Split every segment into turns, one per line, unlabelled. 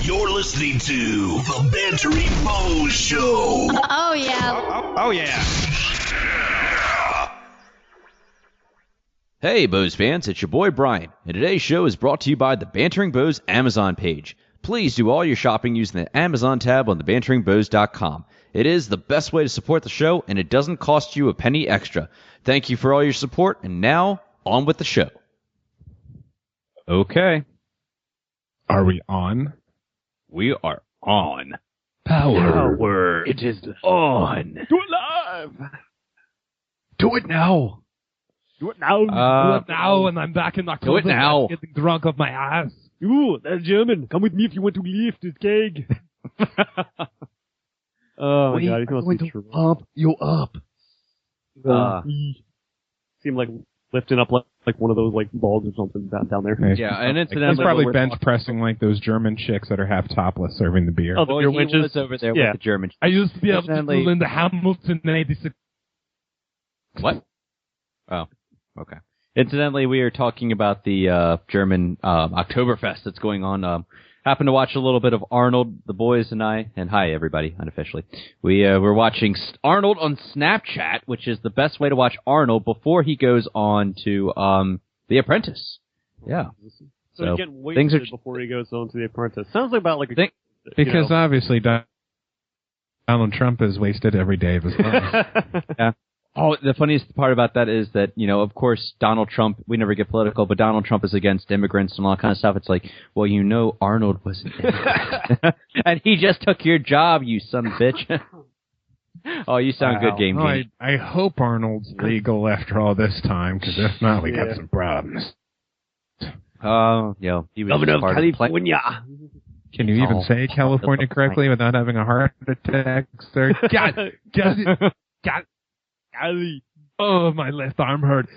You're listening to the Bantering Bo Show.
Oh, yeah.
Oh, yeah.
Hey, Bows fans, it's your boy Brian, and today's show is brought to you by the Bantering Bows Amazon page. Please do all your shopping using the Amazon tab on thebanteringbows.com. It is the best way to support the show, and it doesn't cost you a penny extra. Thank you for all your support, and now, on with the show. Okay.
Are we on?
We are on.
Power.
It is on.
Do it live. Do it now.
Do it now.
Do it now, and I'm back in October.
Do it now.
Getting drunk off my ass.
Ooh, that's German. Come with me if you want to lift this keg. Oh my god, it must be true.
Pump you up.
Seemed like lifting up like one of those like balls or something down there.
Yeah, and incidentally,
He's probably
we're
bench pressing like those German chicks that are half topless serving the beer.
Oh, the beer
he
winches.
was over there
Yeah.
with the German.
I used to be able to
Incidentally-
do in the Hamilton in 86.
What? Oh, okay. Incidentally, we are talking about the German Oktoberfest that's going on. Happened to watch a little bit of Arnold, the boys and I, and hi everybody, unofficially. We're watching Arnold on Snapchat, which is the best way to watch Arnold before he goes on to The Apprentice. Yeah.
So he's getting
things
wasted
are
before he goes on to The Apprentice. Sounds like about like a...
Because obviously Donald Trump is wasted every day of his life.
Yeah. Oh, the funniest part about that is that, you know, of course, Donald Trump, we never get political, but Donald Trump is against immigrants and all that kind of stuff. It's like, well, you know, Arnold was an immigrant. And he just took your job, you son of a bitch. Oh, you sound good, Game Genie.
I hope Arnold's legal after all this time, because if not, we got some problems.
Oh, yeah. He was
Governor of
part
California.
Can you even say California correctly without having a heart attack, sir? God. Oh, my left arm hurts.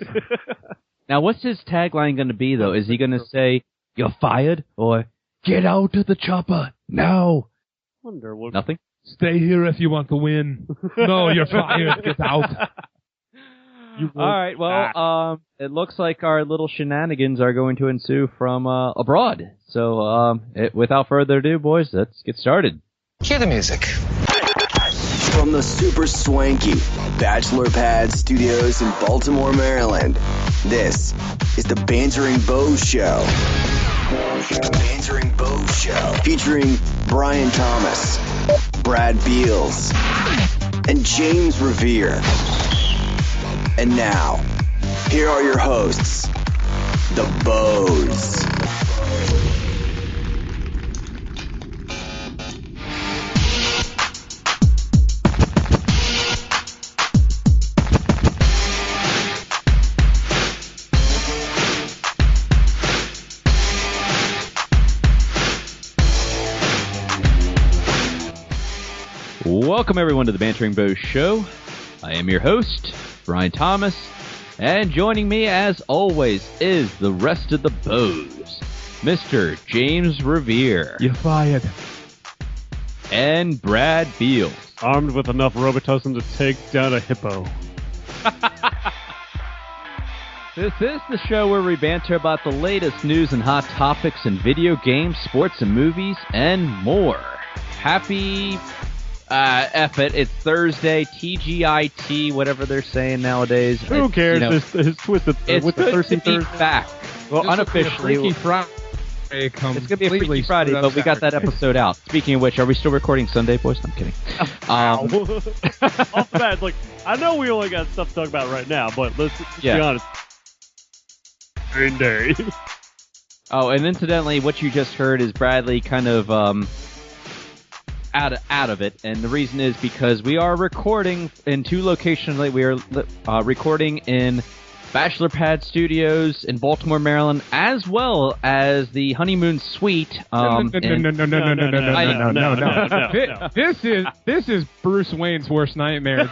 Now, what's his tagline going to be, though? Is he going to say, "You're fired," or "Get out of the chopper now"?
Wonder what...
Nothing?
Stay here if you want to win. No, you're fired. Get out.
All right, well, it looks like our little shenanigans are going to ensue from abroad. So, without further ado, boys, let's get started.
Hear the music.
From the super swanky Bachelor Pad Studios in Baltimore, Maryland, this is the Bantering Bo Show. The Bantering Bo Show, featuring Brian Thomas, Brad Beals, and James Revere. And now, here are your hosts, the Bows.
Welcome, everyone, to the Bantering Bo Show. I am your host, Brian Thomas, and joining me, as always, is the rest of the Bows, Mr. James Revere.
You're fired.
And Brad Beals.
Armed with enough Robitussin to take down a hippo.
This is the show where we banter about the latest news and hot topics in video games, sports, and movies, and more. Happy... F it. It's Thursday, TGIT, whatever they're saying nowadays.
Who cares?
You know,
It's twisted.
it's
with the
good
Thursday
to be back. Well, unofficially,
Freaky Friday.
it's going to be a Freaky Friday, but we got that episode out. Speaking of which, are we still recording Sunday, boys? I'm kidding.
Off the bat, it's like, I know we only got stuff to talk about right now, but let's be honest. Green Day.
Oh, and incidentally, what you just heard is Bradley kind of out of it, and the reason is because we are recording in two locations. We are recording in Bachelor Pad Studios in Baltimore, Maryland, as well as the Honeymoon Suite.
No. This is Bruce Wayne's worst nightmare.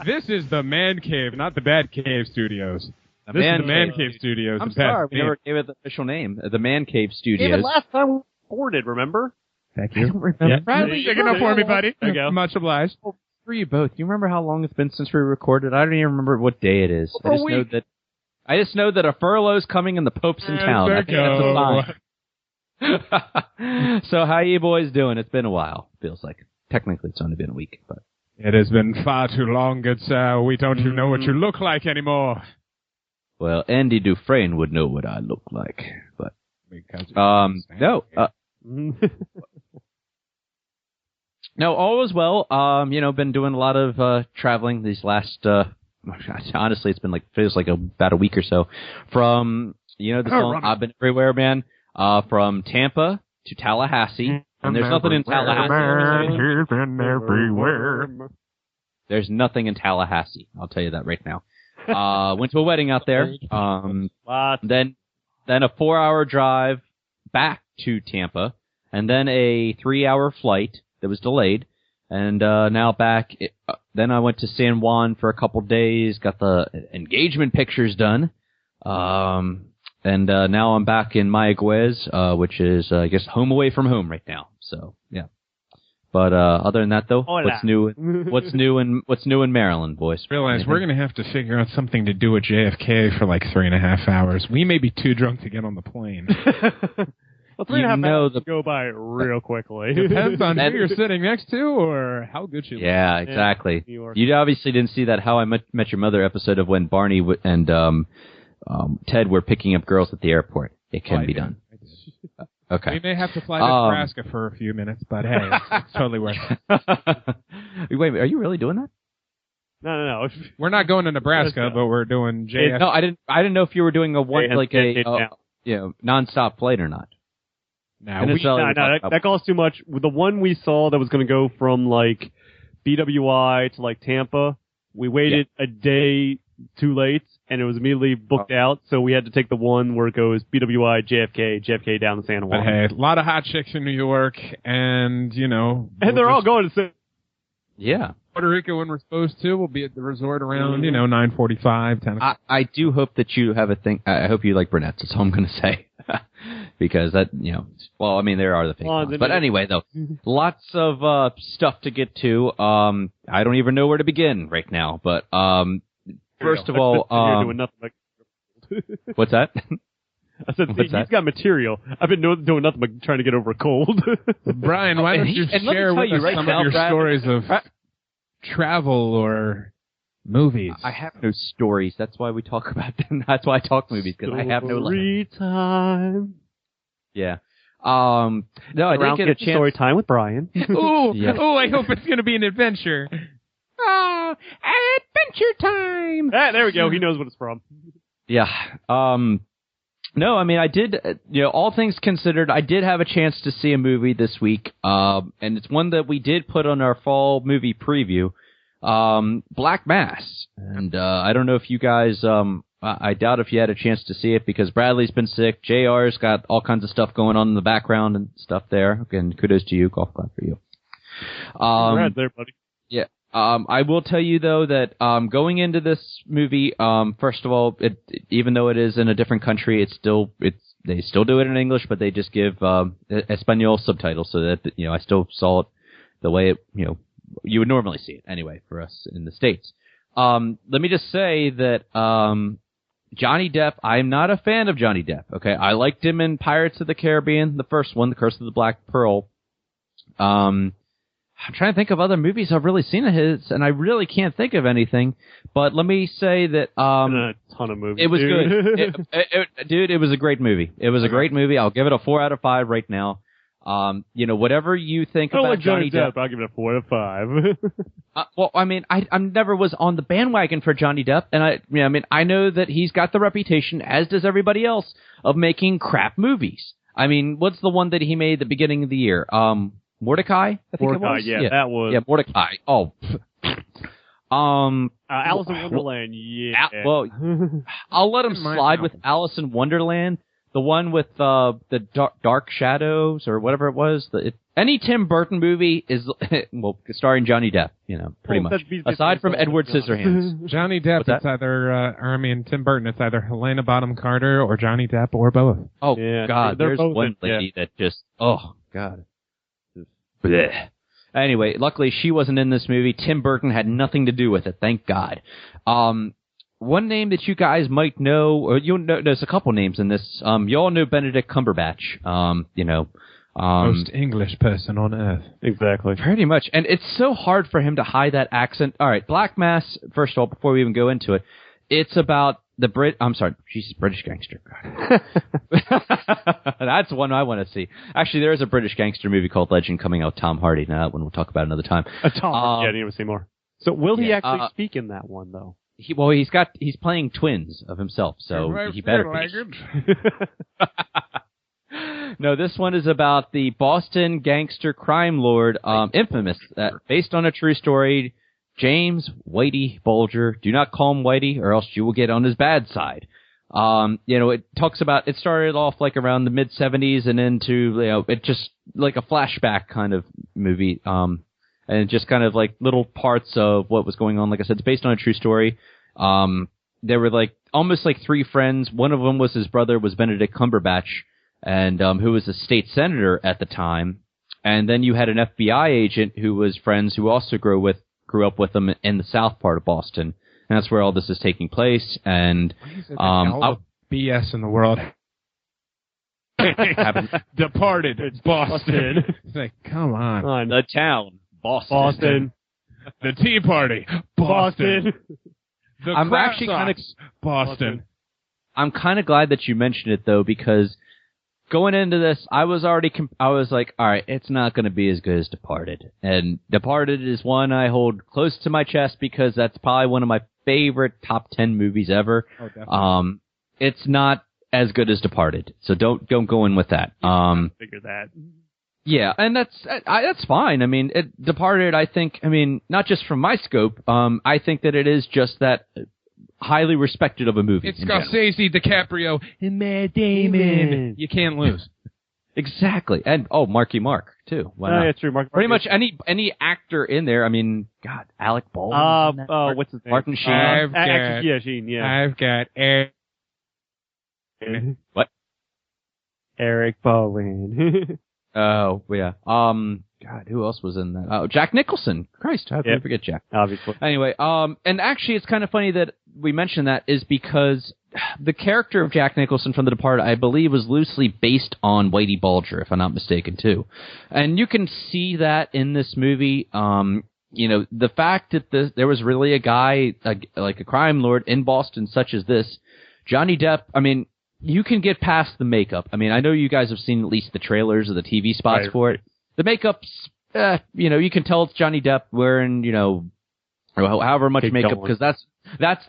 This is the Man Cave, not the Bad Cave Studios. This is the Man Cave Studios.
I'm sorry, we never gave it the official name. The Man Cave Studios.
Even last time we recorded, remember?
Thank you.
I don't remember.
Bradley, you're going to for me, buddy.
There you go.
Much obliged.
For you both, do you remember how long it's been since we recorded? I don't even remember what day it is. I just know that a furlough's coming and the Pope's in town. I think that's a sign. So how you boys doing? It's been a while. Feels like technically it's only been a week, but
it has been far too long, good sir. We don't even know what you look like anymore.
Well, Andy Dufresne would know what I look like, but no. No, all is well. Been doing a lot of traveling these last. Honestly, it's been feels like about a week or so. From the song "I've Been Everywhere, Man," from Tampa to Tallahassee, and there's nothing in Tallahassee.
He's been everywhere.
There's nothing in Tallahassee. I'll tell you that right now. Went to a wedding out there. Then a 4-hour drive back to Tampa, and then a 3-hour flight that was delayed, and now back. Then I went to San Juan for a couple days, got the engagement pictures done, and now I'm back in Mayaguez, which is I guess home away from home right now. So yeah. But other than that, though, what's new in Maryland, boys?
Realize we're gonna have to figure out something to do at JFK for 3.5 hours. We may be too drunk to get on the plane.
Well, 3.5 hours go by real quickly.
Depends on who you're sitting next to or how good you look.
Yeah, exactly. You obviously didn't see that How I Met Your Mother episode of when Barney and Ted were picking up girls at the airport. It can be done. Okay.
We may have to fly to Nebraska for a few minutes, but hey, it's totally worth it.
Wait, are you really doing that?
No.
We're not going to Nebraska, but we're doing JF.
No, I didn't know if you were doing a nonstop flight or not.
That costs too much. The one we saw that was going to go from BWI to Tampa, we waited a day too late, and it was immediately booked out, so we had to take the one where it goes BWI, JFK down to San Juan.
But hey, a lot of hot chicks in New York, and,
And they're all going to San.
Yeah.
Puerto Rico when we're supposed to. We'll be at the resort around, 9:45, 10 o'clock.
I do hope that you have a thing. I hope you like brunettes. That's all I'm going to say. Because that, there are the fake ones. But anyway, though, lots of stuff to get to. I don't even know where to begin right now. But first of all,
doing nothing
what's that?
I said, he's got material. I've been doing nothing but trying to get over a cold.
Brian, why don't you share with us some of your stories of travel or movies?
I have no stories. That's why we talk about them. That's why I talk movies, because I have no life.
Time.
Yeah. No, I didn't get a chance.
Story time with Brian.
Ooh, I hope it's going to be an adventure. Oh, adventure time!
There we go. He knows what it's from.
Yeah. No, I did, all things considered, I did have a chance to see a movie this week, and it's one that we did put on our fall movie preview, Black Mass. And I don't know if you guys, I doubt if you had a chance to see it because Bradley's been sick, JR's got all kinds of stuff going on in the background and stuff there. And kudos to you, golf clap for you.
Congrats there, buddy.
Yeah. I will tell you though that going into this movie, first of all, even though it is in a different country, they still do it in English, but they just give Espanol subtitles so that I still saw it the way it you would normally see it anyway for us in the States. Let me just say that Johnny Depp, I'm not a fan of Johnny Depp. Okay, I liked him in Pirates of the Caribbean, the first one, The Curse of the Black Pearl. I'm trying to think of other movies I've really seen of his, and I really can't think of anything. But let me say that
a ton of movies.
It was good, dude. It was a great movie. It was a great movie. I'll give it a 4 out of 5 right now. Whatever you think about Johnny Depp,
I'll give it a 4 out of 5.
I never was on the bandwagon for Johnny Depp, and I know that he's got the reputation, as does everybody else, of making crap movies. What's the one that he made at the beginning of the year? Mordecai, I think it was.
Yeah, that was.
Yeah, Mordecai. Oh.
Alice in Wonderland, yeah.
I'll let him slide with Alice in Wonderland. The one with the Dark Shadows or whatever it was. Any Tim Burton movie is, starring Johnny Depp, pretty much. Aside from Edward Scissorhands.
Johnny Depp, it's either, Tim Burton, it's either Helena Bonham Carter or Johnny Depp or both.
Oh, yeah, God, there's one lady that just, oh, God. Blech. Anyway, luckily she wasn't in this movie. Tim Burton had nothing to do with it, thank God. one name that you guys might know, or you'll know, there's a couple names in this. You all know Benedict Cumberbatch.
Most English person on earth.
Exactly.
Pretty much. And it's so hard for him to hide that accent. All right, Black Mass, first of all, before we even go into it, it's about the British gangster. That's one I want to see. Actually, there is a British gangster movie called Legend coming out with Tom Hardy. Now, that one we'll talk about another time.
Tom Hardy, I need to see more. So will he actually speak in that one, though?
He's playing twins of himself, so he better be. No, this one is about the Boston gangster crime lord, infamous, based on a true story, James Whitey Bulger. Do not call him Whitey, or else you will get on his bad side. It talks about, it started off like around the mid-70s and into, it just like a flashback kind of movie, and just kind of like little parts of what was going on. Like I said, it's based on a true story. There were like almost like three friends. One of them was his brother, was Benedict Cumberbatch, and who was a state senator at the time. And then you had an FBI agent who was friends, who also grew up with them in the south part of Boston. And that's where all this is taking place. And
BS in the world. Departed. It's Boston. It's like, come on.
The town.
Boston.
The Tea Party. Boston. The
I'm actually kind of
Boston.
I'm kind of glad that you mentioned it, though, because going into this, I was like, all right, it's not going to be as good as Departed. And Departed is one I hold close to my chest because that's probably one of my favorite top 10 movies ever.
Oh, definitely.
It's not as good as Departed, so don't go in with that.
Figure that.
Yeah, and that's fine. I mean, Departed, not just from my scope, I think that it is just that highly respected of a movie.
It's Scorsese, DiCaprio, and Matt Damon. You can't lose.
Exactly. And, Marky Mark, too. Why not?
Yeah, true.
Pretty much any actor in there. I mean, God, Alec Baldwin.
What's his name?
Martin Sheen.
Sheen, yeah.
I've got
What?
Eric Bowen.
Oh, yeah. God, who else was in that? Oh, Jack Nicholson. Christ, how could I forget Jack?
Obviously.
Anyway, and actually it's kind of funny that we mentioned that is because the character of Jack Nicholson from The Departed, I believe, was loosely based on Whitey Bulger, if I'm not mistaken, too. And you can see that in this movie. The fact that there was really a guy, like a crime lord in Boston such as this, Johnny Depp, you can get past the makeup. I know you guys have seen at least the trailers or the TV spots for it. The makeup's, you can tell it's Johnny Depp wearing, however much makeup, because that's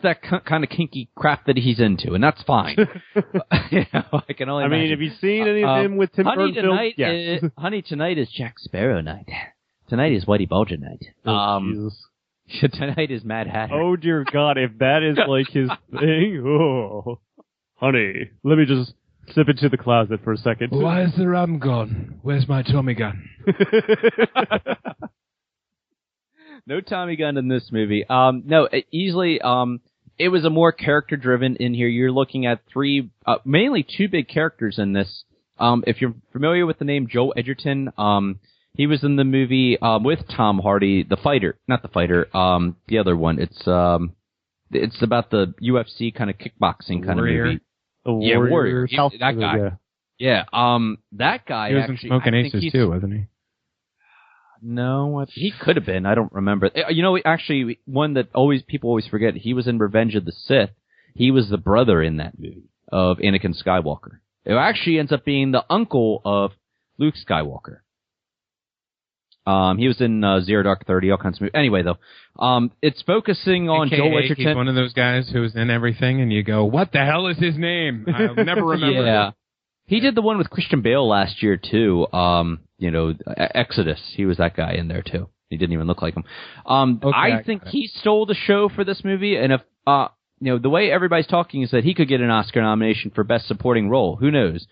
that kind of kinky crap that he's into, and that's fine. I can only imagine.
Have you seen any of them with Tim Burton films?
Yes. Honey, tonight is Jack Sparrow night. Tonight is Whitey Bulger night.
Jesus.
Tonight is Mad Hatter.
Oh, dear God, if that is like his thing, honey, let me just slip into the closet for a second.
Why is the rum gone? Where's my Tommy gun?
No Tommy gun in this movie. No, easily, it was a more character-driven in here. You're looking at mainly two big characters in this. If you're familiar with the name Joel Edgerton, he was in the movie with Tom Hardy, The Fighter. Not The Fighter, the other one. It's about the UFC kind of kickboxing kind of movie. Warrior. That guy. Yeah. That guy.
He was in Smoking Aces too, wasn't he?
No, he could have been. I don't remember. Actually, one that people always forget. He was in Revenge of the Sith. He was the brother in that movie of Anakin Skywalker. It actually ends up being the uncle of Luke Skywalker. He was in Zero Dark 30, all kinds of movies. Anyway, though, it's focusing on Joel Edgerton.
He's one of those guys who's in everything, and you go, what the hell is his name? I'll never remember.
Yeah. He did the one with Christian Bale last year, too. Exodus. He was that guy in there, too. He didn't even look like him. I think he stole the show for this movie, and if, the way everybody's talking is that he could get an Oscar nomination for Best Supporting Role. Who knows?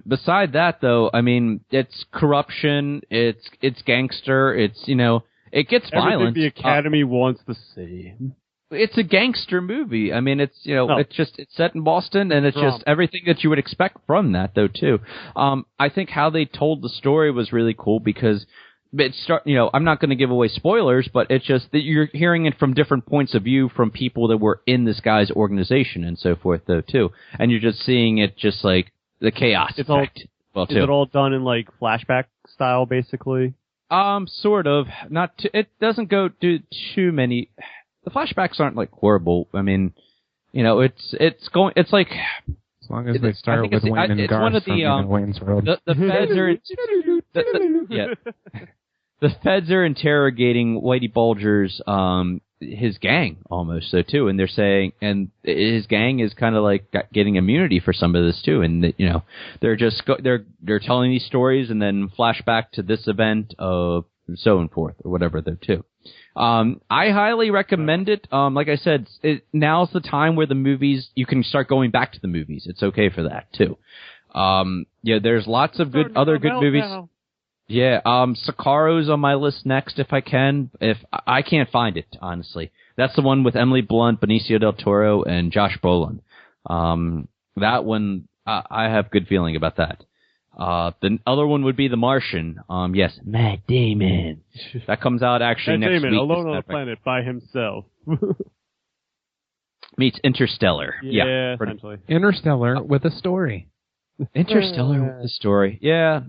Beside that, though, it's corruption, it's gangster, it gets violent.
Everything the Academy wants to see.
It's a gangster movie. It's set in Boston, and it's just everything that you would expect from that, though, too. I think how they told the story was really cool because I'm not going to give away spoilers, but it's just that you're hearing it from different points of view from people that were in this guy's organization and so forth, though, too. And you're just seeing it just like the chaos effect.
Is it all done in like flashback style, basically?
Sort of. It doesn't go do too many. The flashbacks aren't like horrible. I mean, it's like.
As long as they start with Wayne and Garth from Wayne's World.
The feds are. The feds are interrogating Whitey Bulger's his gang almost so too, and they're saying, and his gang is kind of like getting immunity for some of this too, and they're just they're telling these stories and then flashback to this event of so and forth or whatever there too. I highly recommend it. Like I said, now's the time where the movies, you can start going back to the movies. It's okay for that too. There's lots of other good movies. Now. Yeah, Siccaro's on my list next if I can. If I can't find it, honestly. That's the one with Emily Blunt, Benicio del Toro, and Josh Brolin. That one, I have good feeling about that. The other one would be The Martian. Yes, Matt Damon. That comes out actually next week.
Alone on the planet by himself.
Meets Interstellar.
Yeah, essentially.
Interstellar with a story.
Interstellar with a story. Yeah.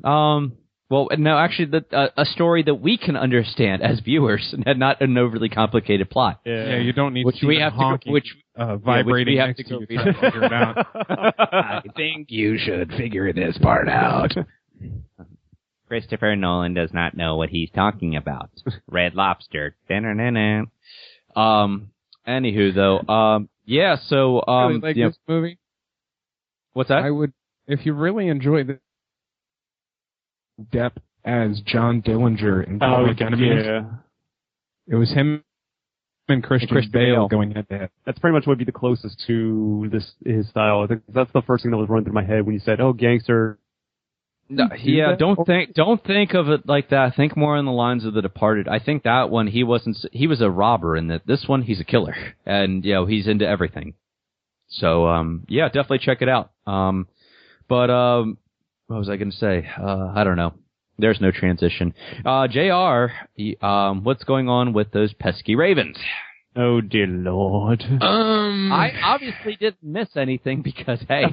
Well, no, actually, a story that we can understand as viewers and not an overly complicated plot.
Yeah, you don't need
which we have
honking, vibrating next to you to try to figure it out.
I think you should figure this part out. Christopher Nolan does not know what he's talking about. Red Lobster. Anywho, though, yeah. So,
really like this movie.
What's that?
I would, if you really enjoy the Depp as John Dillinger in Public Enemies.
Yeah.
It was him and Christian Bale going head to head.
That's pretty much what would be the closest to his style. I think that's the first thing that was running through my head when you said, "Oh, gangster."
No, yeah, don't think of it like that. Think more on the lines of The Departed. I think that one he was a robber, and that this one he's a killer, and he's into everything. So yeah, definitely check it out. What was I going to say? I don't know. There's no transition. JR, what's going on with those pesky Ravens?
Oh, dear Lord.
I obviously didn't miss anything because, hey,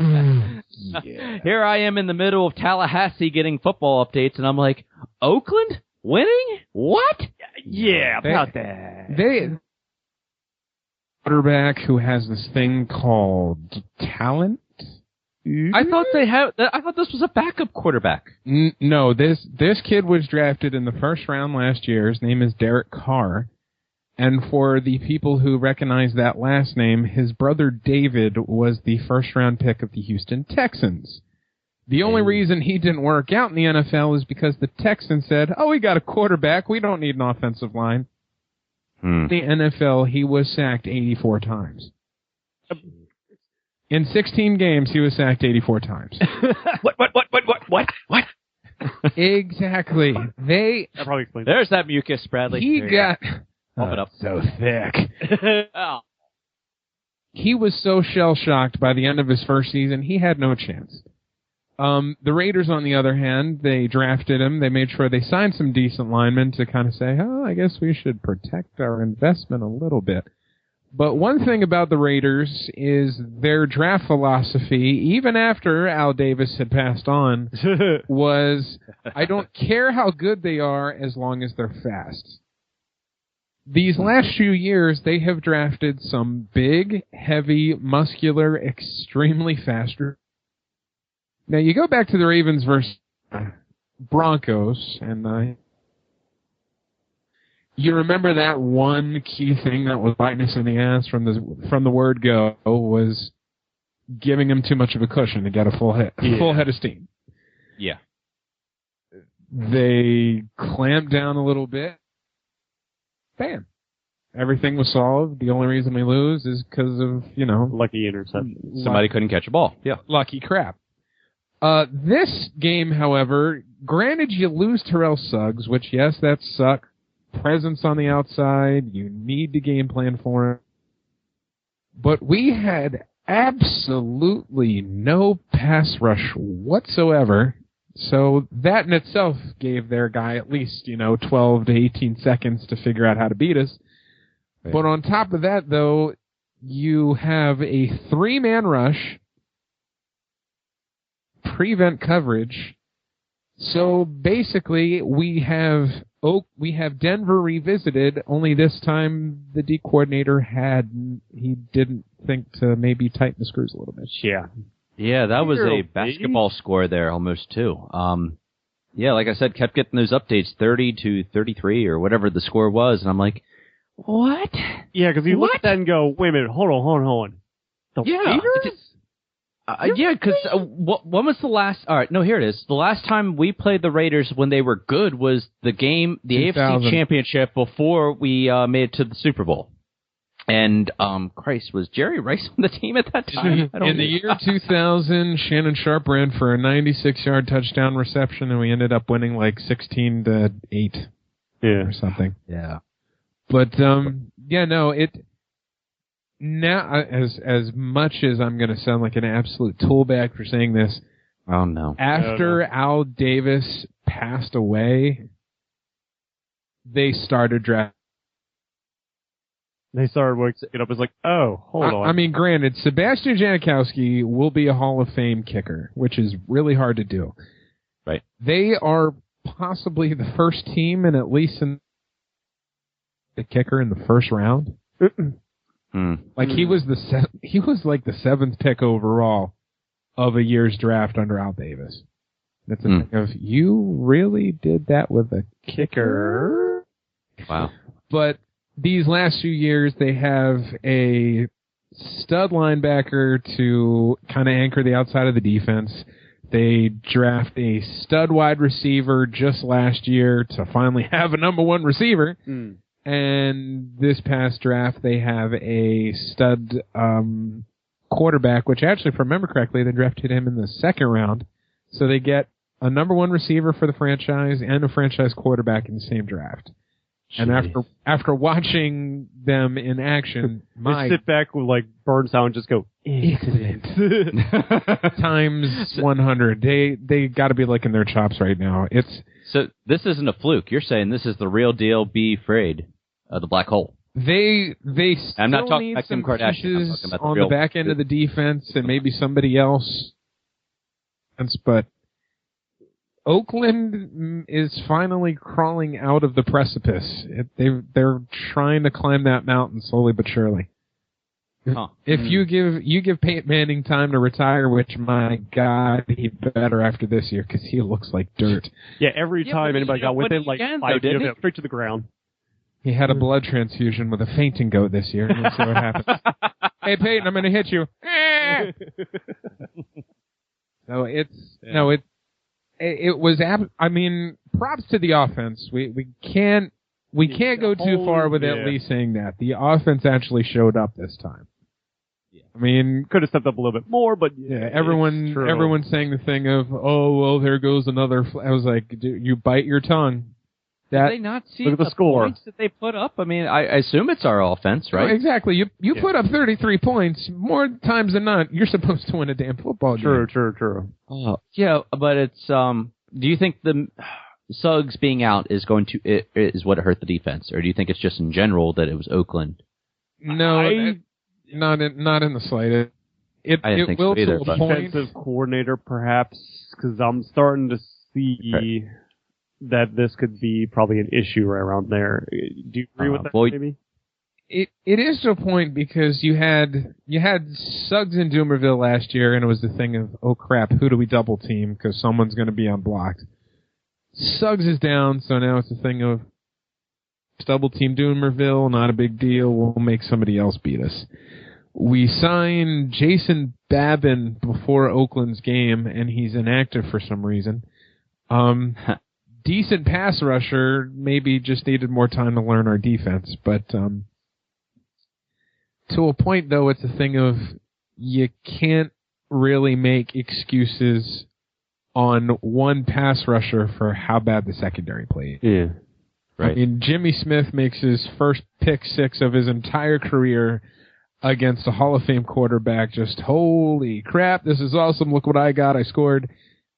here I am in the middle of Tallahassee getting football updates, and I'm like, Oakland? Winning? What?
Yeah, about that.
They quarterback who has this thing called talent.
I thought this was a backup quarterback.
No, this kid was drafted in the first round last year. His name is Derek Carr. And for the people who recognize that last name, his brother David was the first round pick of the Houston Texans. The only reason he didn't work out in the NFL is because the Texans said, "Oh, we got a quarterback. We don't need an offensive line." In the NFL, he was sacked 84 times. In 16 games, he was sacked 84 times.
What?
Exactly.
That probably explains.
There's that mucus, Bradley.
He got
it up.
So thick.
Oh.
He was so shell-shocked by the end of his first season, he had no chance. The Raiders, on the other hand, they drafted him. They made sure they signed some decent linemen to kind of say, I guess we should protect our investment a little bit. But one thing about the Raiders is their draft philosophy, even after Al Davis had passed on, was, I don't care how good they are as long as they're fast. These last few years, they have drafted some big, heavy, muscular, extremely fast. Now, you go back to the Ravens versus Broncos, and you remember that one key thing that was biting us in the ass from the word go was giving them too much of a cushion to get a full head of steam.
Yeah.
They clamped down a little bit. Bam. Everything was solved. The only reason we lose is because of,
lucky interception.
Somebody couldn't catch a ball. Yeah.
Lucky crap. This game, however, granted you lose Terrell Suggs, which, yes, that sucks. Presence on the outside. You need to game plan for him. But we had absolutely no pass rush whatsoever. So that in itself gave their guy at least, 12 to 18 seconds to figure out how to beat us. Right. But on top of that, though, you have a 3-man rush, prevent coverage. So basically, we have Denver revisited, only this time the D coordinator he didn't think to maybe tighten the screws a little bit.
Yeah.
Yeah, that was a basketball score there almost too. Yeah, like I said, kept getting those updates, 30-33 or whatever the score was, and I'm like, what?
Yeah, because you look at that and go, wait a minute, hold on. The Raiders?
Yeah, because when was the last? All right, no, here it is. The last time we played the Raiders when they were good was the AFC Championship before we made it to the Super Bowl. And Christ, was Jerry Rice on the team at that time?
In the year 2000, Shannon Sharp ran for a 96-yard touchdown reception, and we ended up winning like 16-8, or something.
Yeah,
but Now, as much as I'm going to sound like an absolute toolbag for saying this,
oh no!
After Al Davis passed away, they started drafting.
They started waking it up as like, oh, hold on.
I mean, granted, Sebastian Janikowski will be a Hall of Fame kicker, which is really hard to do.
Right.
They are possibly the first team, and at least in the kicker in the first round. Like he was like the 7th pick overall of a year's draft under Al Davis. That's the thing of, you really did that with a kicker.
Wow.
But these last few years, they have a stud linebacker to kind of anchor the outside of the defense. They draft a stud wide receiver just last year to finally have a number 1 receiver. And this past draft, they have a stud quarterback, which actually, if I remember correctly, they drafted him in the 2nd round. So they get a number 1 receiver for the franchise and a franchise quarterback in the same draft. Jeez. And after watching them in action,
I sit back with like Burns out and just go,
excellent. Times 100. They got to be licking their chops right now.
So this isn't a fluke. You're saying this is the real deal. Be afraid of the black hole.
They still
I'm not talking
need
about
some
Kim Kardashian. I'm
pieces
talking about
on the back end of the defense and maybe somebody else. But Oakland is finally crawling out of the precipice. They're trying to climb that mountain slowly but surely. If you give Peyton Manning time to retire, which, my God, he better after this year because he looks like dirt.
Yeah, every time anybody got within like 5 years, straight to the ground. He
had a blood transfusion with a fainting goat this year. Let's see what happens. Hey, Peyton, I'm going to hit you. It was. I mean, props to the offense. We can't go too far with at least saying that the offense actually showed up this time.
Yeah.
I mean,
could have stepped up a little bit more, but
everyone's saying the thing of, oh well, there goes another. I was like, you bite your tongue.
Did they not see
the score
points that they put up? I mean, I assume it's our offense, right?
Oh, exactly. You put up 33 points more times than not. You're supposed to win a damn football game.
True.
Oh, yeah, but it's do you think the Suggs being out is what hurt the defense, or do you think it's just in general that it was Oakland?
No, not in the slightest. It will
so either,
to a point.
Defensive coordinator, perhaps, because I'm starting to see that this could be probably an issue right around there. Do you agree with that? Maybe
it is to a point because you had Suggs in Doomerville last year, and it was the thing of, oh crap, who do we double team because someone's going to be unblocked. Suggs is down, so now it's a thing of double team Doomerville, not a big deal. We'll make somebody else beat us. We signed Jason Babin before Oakland's game, and he's inactive for some reason. Decent pass rusher, maybe just needed more time to learn our defense. But to a point, though, it's a thing of you can't really make excuses on one pass rusher for how bad the secondary played.
Yeah, right.
I mean, Jimmy Smith makes his first pick 6 of his entire career against a Hall of Fame quarterback. Just, holy crap, this is awesome. Look what I got. I scored.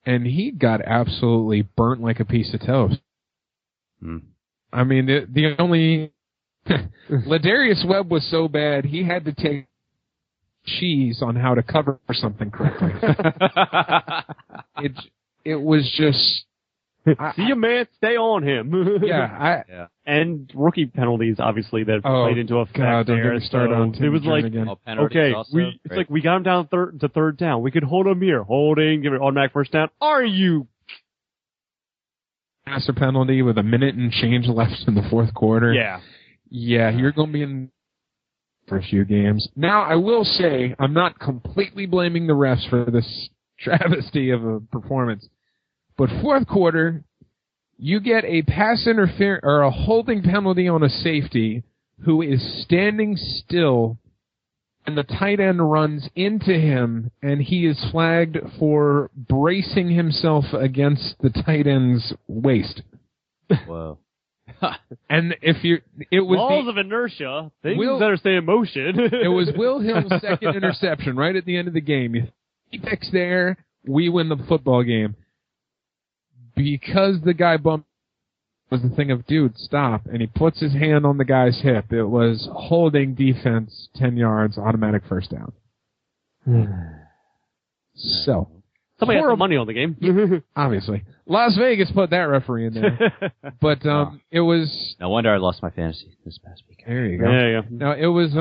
and he got absolutely burnt like a piece of toast. I mean, the only Ladarius Webb was so bad he had to take cheese on how to cover something correctly. It was just.
See you, man. Stay on him.
Yeah.
And rookie penalties, obviously, that played into effect.
God, don't get me started on
it was like,
again.
okay, it's like we got him down to third down. We could hold him here, holding, give it automatic first down. Are you?
Master penalty with a minute and change left in the fourth quarter.
Yeah,
you're going to be in for a few games. Now, I will say, I'm not completely blaming the refs for this travesty of a performance. But fourth quarter, you get a pass interference or a holding penalty on a safety who is standing still, and the tight end runs into him, and he is flagged for bracing himself against the tight end's waist.
Whoa.
And it was
laws of inertia, things that stay in motion.
It was Will Hill's second interception right at the end of the game. He picks there, we win the football game. Because the guy bumped was the thing of, dude, stop. And he puts his hand on the guy's hip. It was holding defense 10 yards, automatic first down. So.
Somebody had some money on the game.
Obviously. Las Vegas put that referee in there. But it was...
No wonder I lost my fantasy this past week.
There you go.
There you go.
No, it was...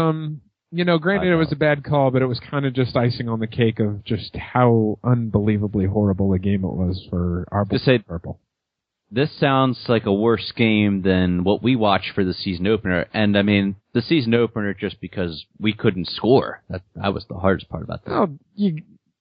granted it was a bad call, but it was kind of just icing on the cake of just how unbelievably horrible a game it was for our Purple.
This sounds like a worse game than what we watched for the season opener. And, I mean, the season opener just because we couldn't score. That was the hardest part about that.
Oh,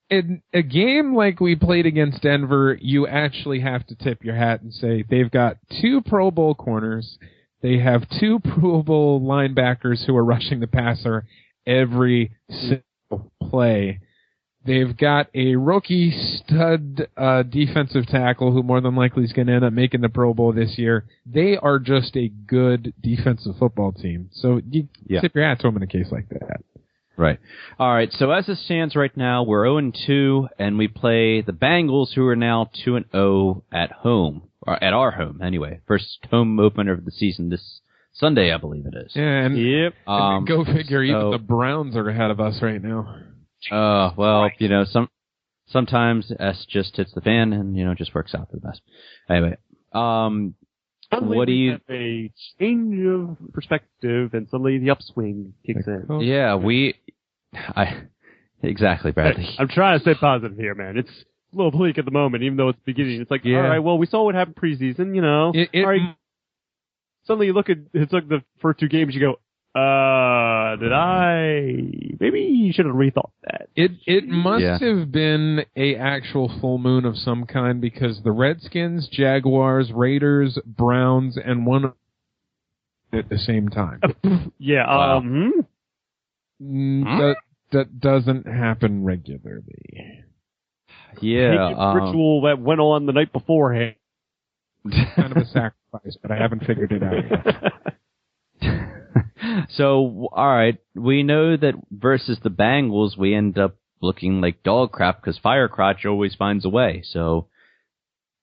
in a game like we played against Denver, you actually have to tip your hat and say they've got 2 Pro Bowl corners. They have 2 Pro Bowl linebackers who are rushing the passer every single play. They've got a rookie stud defensive tackle who more than likely is going to end up making the Pro Bowl this year. They are just a good defensive football team. So you tip your hat to them in a case like that.
Right. All right. So as it stands right now, we're 0-2, and we play the Bengals, who are now 2-0 at home. Or at our home, anyway. First home opener of the season this Sunday, I believe it is.
Yeah, and
yep.
Go figure, even the Browns are ahead of us right now.
Well, sometimes S just hits the fan and, it just works out for the best. Anyway, what do you...
have a change of perspective, and suddenly the upswing kicks in.
Yeah, exactly, Bradley.
I'm trying to stay positive here, man. It's a little bleak at the moment, even though it's beginning. It's like, all right, well, we saw what happened preseason, all right. Suddenly you look at the first 2 games, you go, maybe you should have rethought that.
It must have been a actual full moon of some kind, because the Redskins, Jaguars, Raiders, Browns, and one at the same time. That doesn't happen regularly.
Yeah.
Ritual that went on the night beforehand.
Kind of a sacrifice, but I haven't figured it out yet.
So, all right, we know that versus the Bengals, we end up looking like dog crap because Firecrotch always finds a way. So,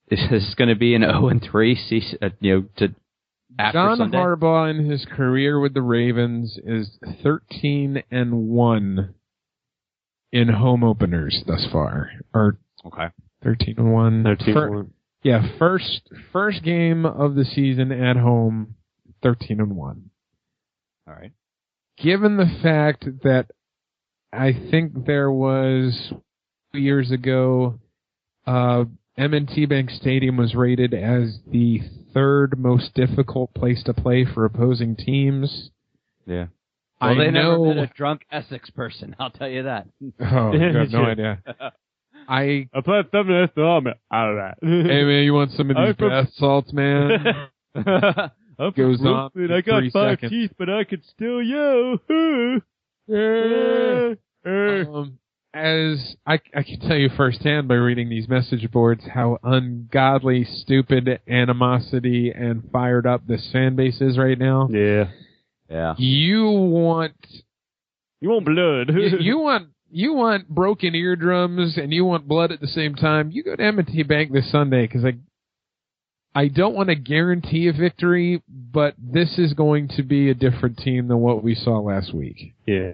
is this going to be an 0-3 season? To after
John
Sunday?
Harbaugh in his career with the Ravens is 13-1 in home openers thus far. Or 13-1.
13-1.
Yeah, first game of the season at home, 13-1.
All right.
Given the fact that I think there was 2 years ago, M&T Bank Stadium was rated as the 3rd most difficult place to play for opposing teams.
Yeah. Well, they never met a drunk Essex person, I'll tell you that.
Oh, I have no idea. I
put feminist element out of that.
Hey man, you want some of these bath salts, man? Goes on.
I got 5 teeth, but I could still yell.
As I can tell you firsthand by reading these message boards how ungodly, stupid animosity and fired up this fan base is right now.
Yeah.
Yeah.
You want
blood.
you want you want broken eardrums and you want blood at the same time, you go to M&T Bank this Sunday, because I don't want to guarantee a victory, but this is going to be a different team than what we saw last week.
Yeah.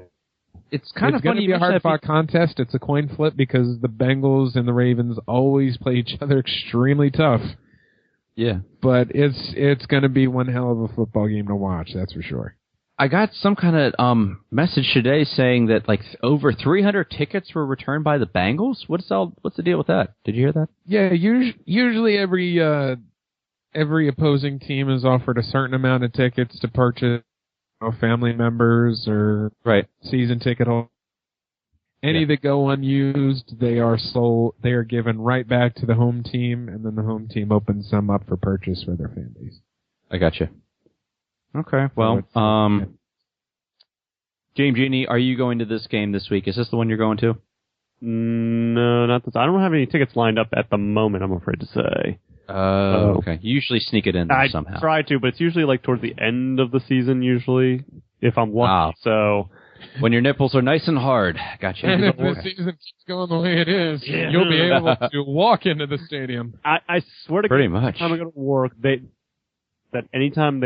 It's kind of
going to be a hard-fought contest. It's a coin flip because the Bengals and the Ravens always play each other extremely tough.
Yeah.
But it's going to be one hell of a football game to watch, that's for sure.
I got some kind of message today saying that like over 300 tickets were returned by the Bengals. What's the deal with that? Did you hear that?
Yeah, usually every opposing team is offered a certain amount of tickets to purchase, family members or season ticket holders. Any that go unused, they are sold. They are given right back to the home team, and then the home team opens them up for purchase for their families.
I got you. Okay. Well, Game Genie, are you going to this game this week? Is this the one you're going to?
No, not this. I don't have any tickets lined up at the moment, I'm afraid to say.
Okay. You usually sneak it in there somehow.
I try to, but it's usually like towards the end of the season, usually, if I'm lucky.
Wow.
So
when your nipples are nice and hard. Gotcha.
And if the season keeps going the way it is, you'll be able to walk into the stadium.
I swear to God,
pretty much.
Anytime I go to work, they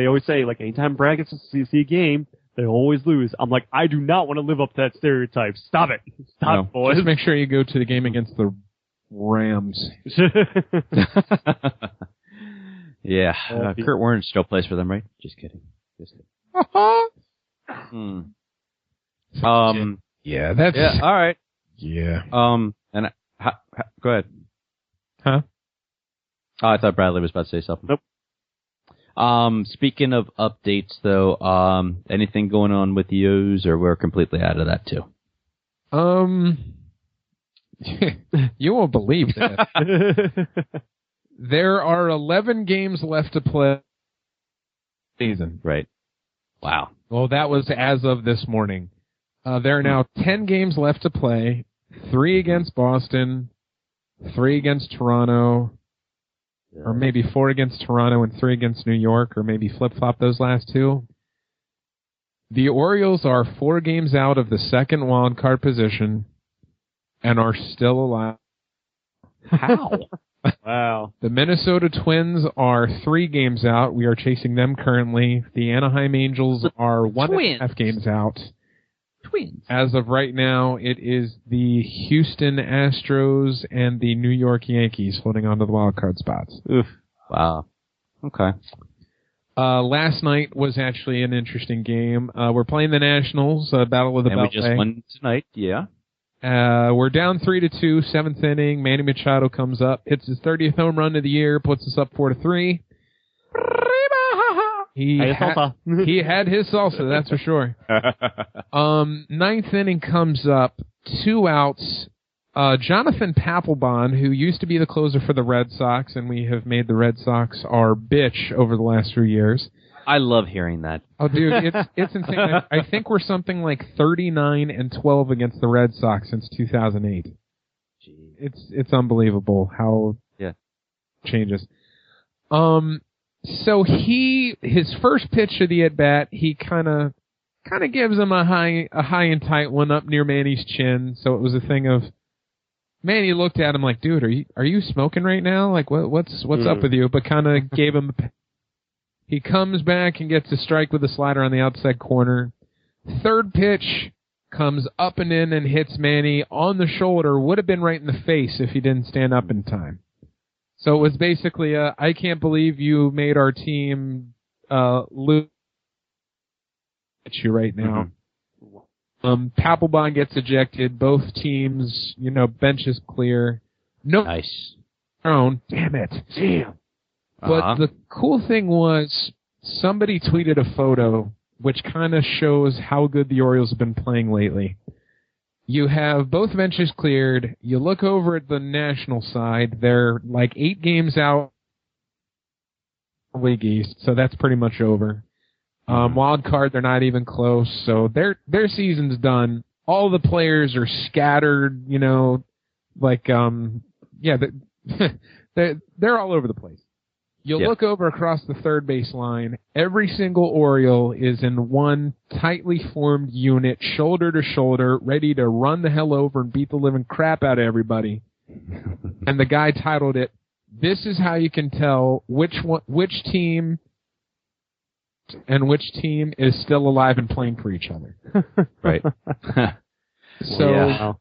always say, like, anytime Brad gets to see a game, they always lose. I'm like, I do not want to live up to that stereotype. Stop it. Stop, boys.
Just make sure you go to the game against the Rams.
Yeah. Kurt Warner still plays for them, right? Just kidding.
Yeah, that's...
Yeah, all right.
Yeah.
And go ahead.
Huh?
Oh, I thought Bradley was about to say something.
Nope.
Speaking of updates, though, anything going on with the O's, or we're completely out of that, too? You won't believe that. There are 11 games left to play season.
Right. Wow.
Well, that was as of this morning. There are now 10 games left to play, 3 against Boston, 3 against Toronto, or maybe 4 against Toronto and 3 against New York, or maybe flip-flop those last 2. The Orioles are 4 games out of the second wild card position and are still alive.
How?
Wow.
The Minnesota Twins are 3 games out. We are chasing them currently. The Anaheim Angels are 1.5 games out.
Twins.
As of right now, it is the Houston Astros and the New York Yankees holding on to the wild card spots.
Oof. Wow. Okay.
Last night was actually an interesting game. We're playing the Nationals, Battle of the Beltway.
And we just won tonight, yeah.
We're down 3-2, 7th inning. Manny Machado comes up, hits his 30th home run of the year, puts us up 4-3. He had his salsa, that's for sure. 9th inning comes up, 2 outs. Jonathan Papelbon, who used to be the closer for the Red Sox, and we have made the Red Sox our bitch over the last few years.
I love hearing that.
Oh, dude, it's insane. I think we're something like 39-12 against the Red Sox since 2008.
Jeez.
It's unbelievable how it changes. So his first pitch of the at bat, he kind of gives him a high and tight one up near Manny's chin. So it was a thing of Manny looked at him like, dude, are you smoking right now? Like what's up with you? But kind of gave him. He comes back and gets a strike with a slider on the outside corner. Third pitch comes up and in and hits Manny on the shoulder. Would have been right in the face if he didn't stand up in time. So it was basically I can't believe you made our team lose you right now. Mm-hmm. Papelbon gets ejected. Both teams, bench is clear. No.
Nice.
Damn it. Damn. But the cool thing was somebody tweeted a photo which kind of shows how good the Orioles have been playing lately. You have both benches cleared. You look over at the National side. They're like 8 games out League East, so that's pretty much over. Wild card, they're not even close, so their season's done. All the players are scattered, they're all over the place. You'll look over across the third base line. Every single Oriole is in one tightly formed unit, shoulder to shoulder, ready to run the hell over and beat the living crap out of everybody. And the guy titled it, "This is how you can tell which team and which team is still alive and playing for each other."
Right.
So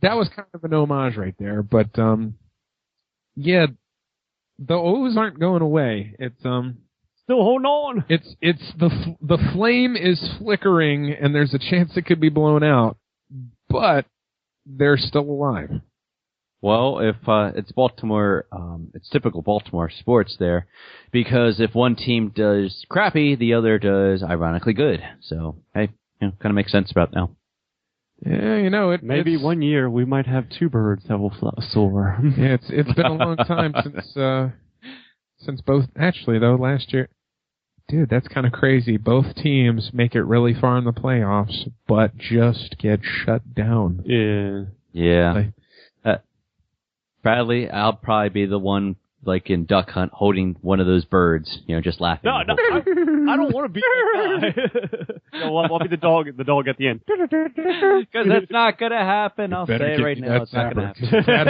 that was kind of an homage right there. But, yeah, the O's aren't going away. It's
still holding on.
It's the flame is flickering, and there's a chance it could be blown out, but they're still alive.
Well, if it's Baltimore, it's typical Baltimore sports there, because if one team does crappy, the other does ironically good. So, hey, kind of makes sense about now.
Yeah,
maybe one year we might have two birds that will soar.
Yeah, it's been a long time since both. Actually, though, last year, dude, that's kind of crazy. Both teams make it really far in the playoffs, but just get shut down.
Yeah. Bradley, I'll probably be the one, like in Duck Hunt, holding one of those birds, just laughing.
No, I don't want to be that guy. No, I'll be the dog at the end.
Because that's not going to happen. I'll say it right now. It's not going to happen.
That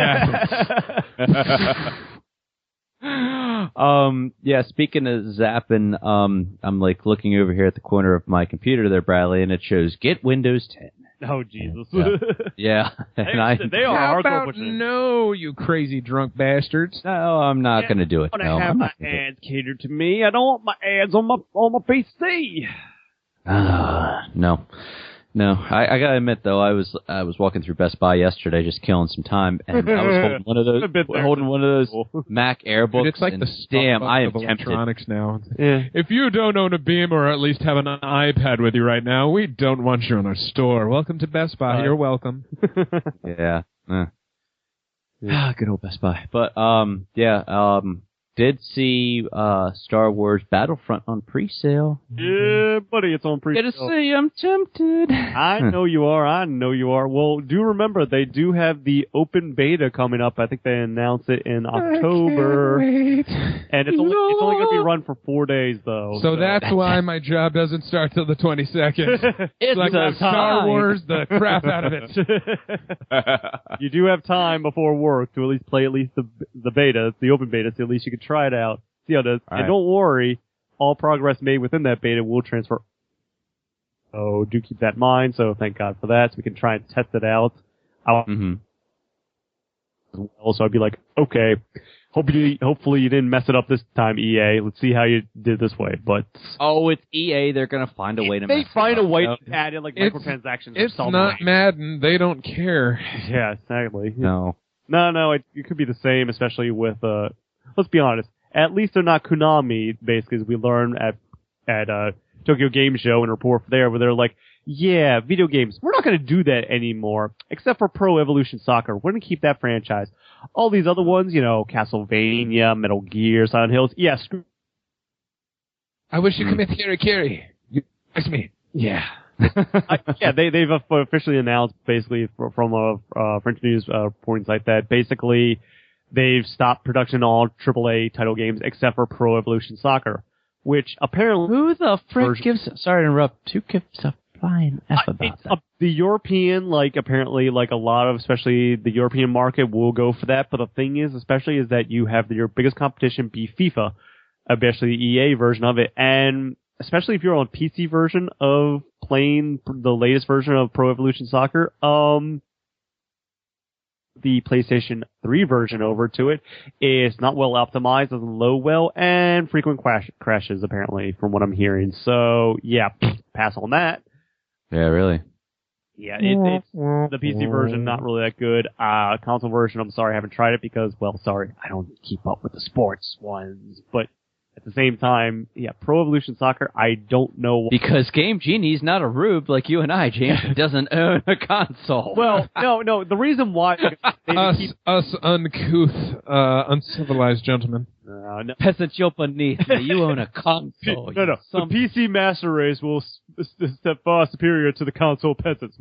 happens.
Yeah, speaking of zapping, I'm like looking over here at the corner of my computer there, Bradley, and it shows get Windows 10.
Oh, Jesus.
Yeah. And
they are
How
hardcore
about
pushing.
No, you crazy drunk bastards.
No, I'm not going to do it.
I
No,
want to have my ads catered to me. I don't want my ads on my PC.
No. I gotta admit though, I was walking through Best Buy yesterday, just killing some time, and I was holding one of those Mac Airbooks.
Dude, it's like the
damn, I am
of
tempted.
electronics now.
Yeah.
If you don't own a Beam or at least have an iPad with you right now, we don't want you in our store. Welcome to Best Buy. You're welcome.
Yeah. Good old Best Buy. But did see Star Wars Battlefront on pre-sale.
Yeah, buddy, it's on pre-sale.
Get to see, I'm tempted.
I know you are. Well, do remember, they do have the open beta coming up. I think they announced it in October.
Wait.
And it's only going to be run for 4 days, though.
So that's why my job doesn't start till the 22nd.
It's
like
a
Star Wars the crap out of it.
You do have time before work to at least play the beta, the open beta, so at least you can try it out, see how it does.
All right.
And don't worry, all progress made within that beta will transfer. So do keep that in mind. So thank God for that. So we can try and test it out. Also, I'd be like, okay, hopefully you didn't mess it up this time, EA. Let's see how you did this way. But
with EA, they're gonna find a way to.
They find a way
to
add in like microtransactions.
It's
or something.
not Madden. They don't care.
Yeah, exactly.
No.
It could be the same, especially with let's be honest. At least they're not Konami, basically, as we learned at Tokyo Game Show and report there, where they're like, yeah, video games, we're not going to do that anymore, except for Pro Evolution Soccer. We're going to keep that franchise. All these other ones, Castlevania, Metal Gear, Silent Hills, yeah, screw.
I wish you could make Kiri. You ask me. Yeah.
They've officially announced, basically, from a French news reporting site, that basically they've stopped production on all AAA title games except for Pro Evolution Soccer, which apparently...
Who the frick gives... Sorry to interrupt. Who gives a flying F about that?
The European, apparently, a lot of, especially the European market will go for that, but the thing is, especially, is that you have your biggest competition be FIFA, especially the EA version of it, and especially if you're on PC version of playing the latest version of Pro Evolution Soccer, the PlayStation 3 version over to it is not well optimized, doesn't load well, and frequent crashes, apparently, from what I'm hearing. So, yeah, pass on that.
Yeah, really?
Yeah, it's the PC version, not really that good. Console version, I'm sorry, I haven't tried it because, I don't keep up with the sports ones, but at the same time, Pro Evolution Soccer, I don't know.
Because Game Genie's not a rube like you and I, James. He doesn't own a console.
Well, no, the reason why...
Us uncouth, uncivilized gentlemen.
No.
Peasant, you're beneath me. You own a console.
No. The PC master race will step far superior to the console peasants.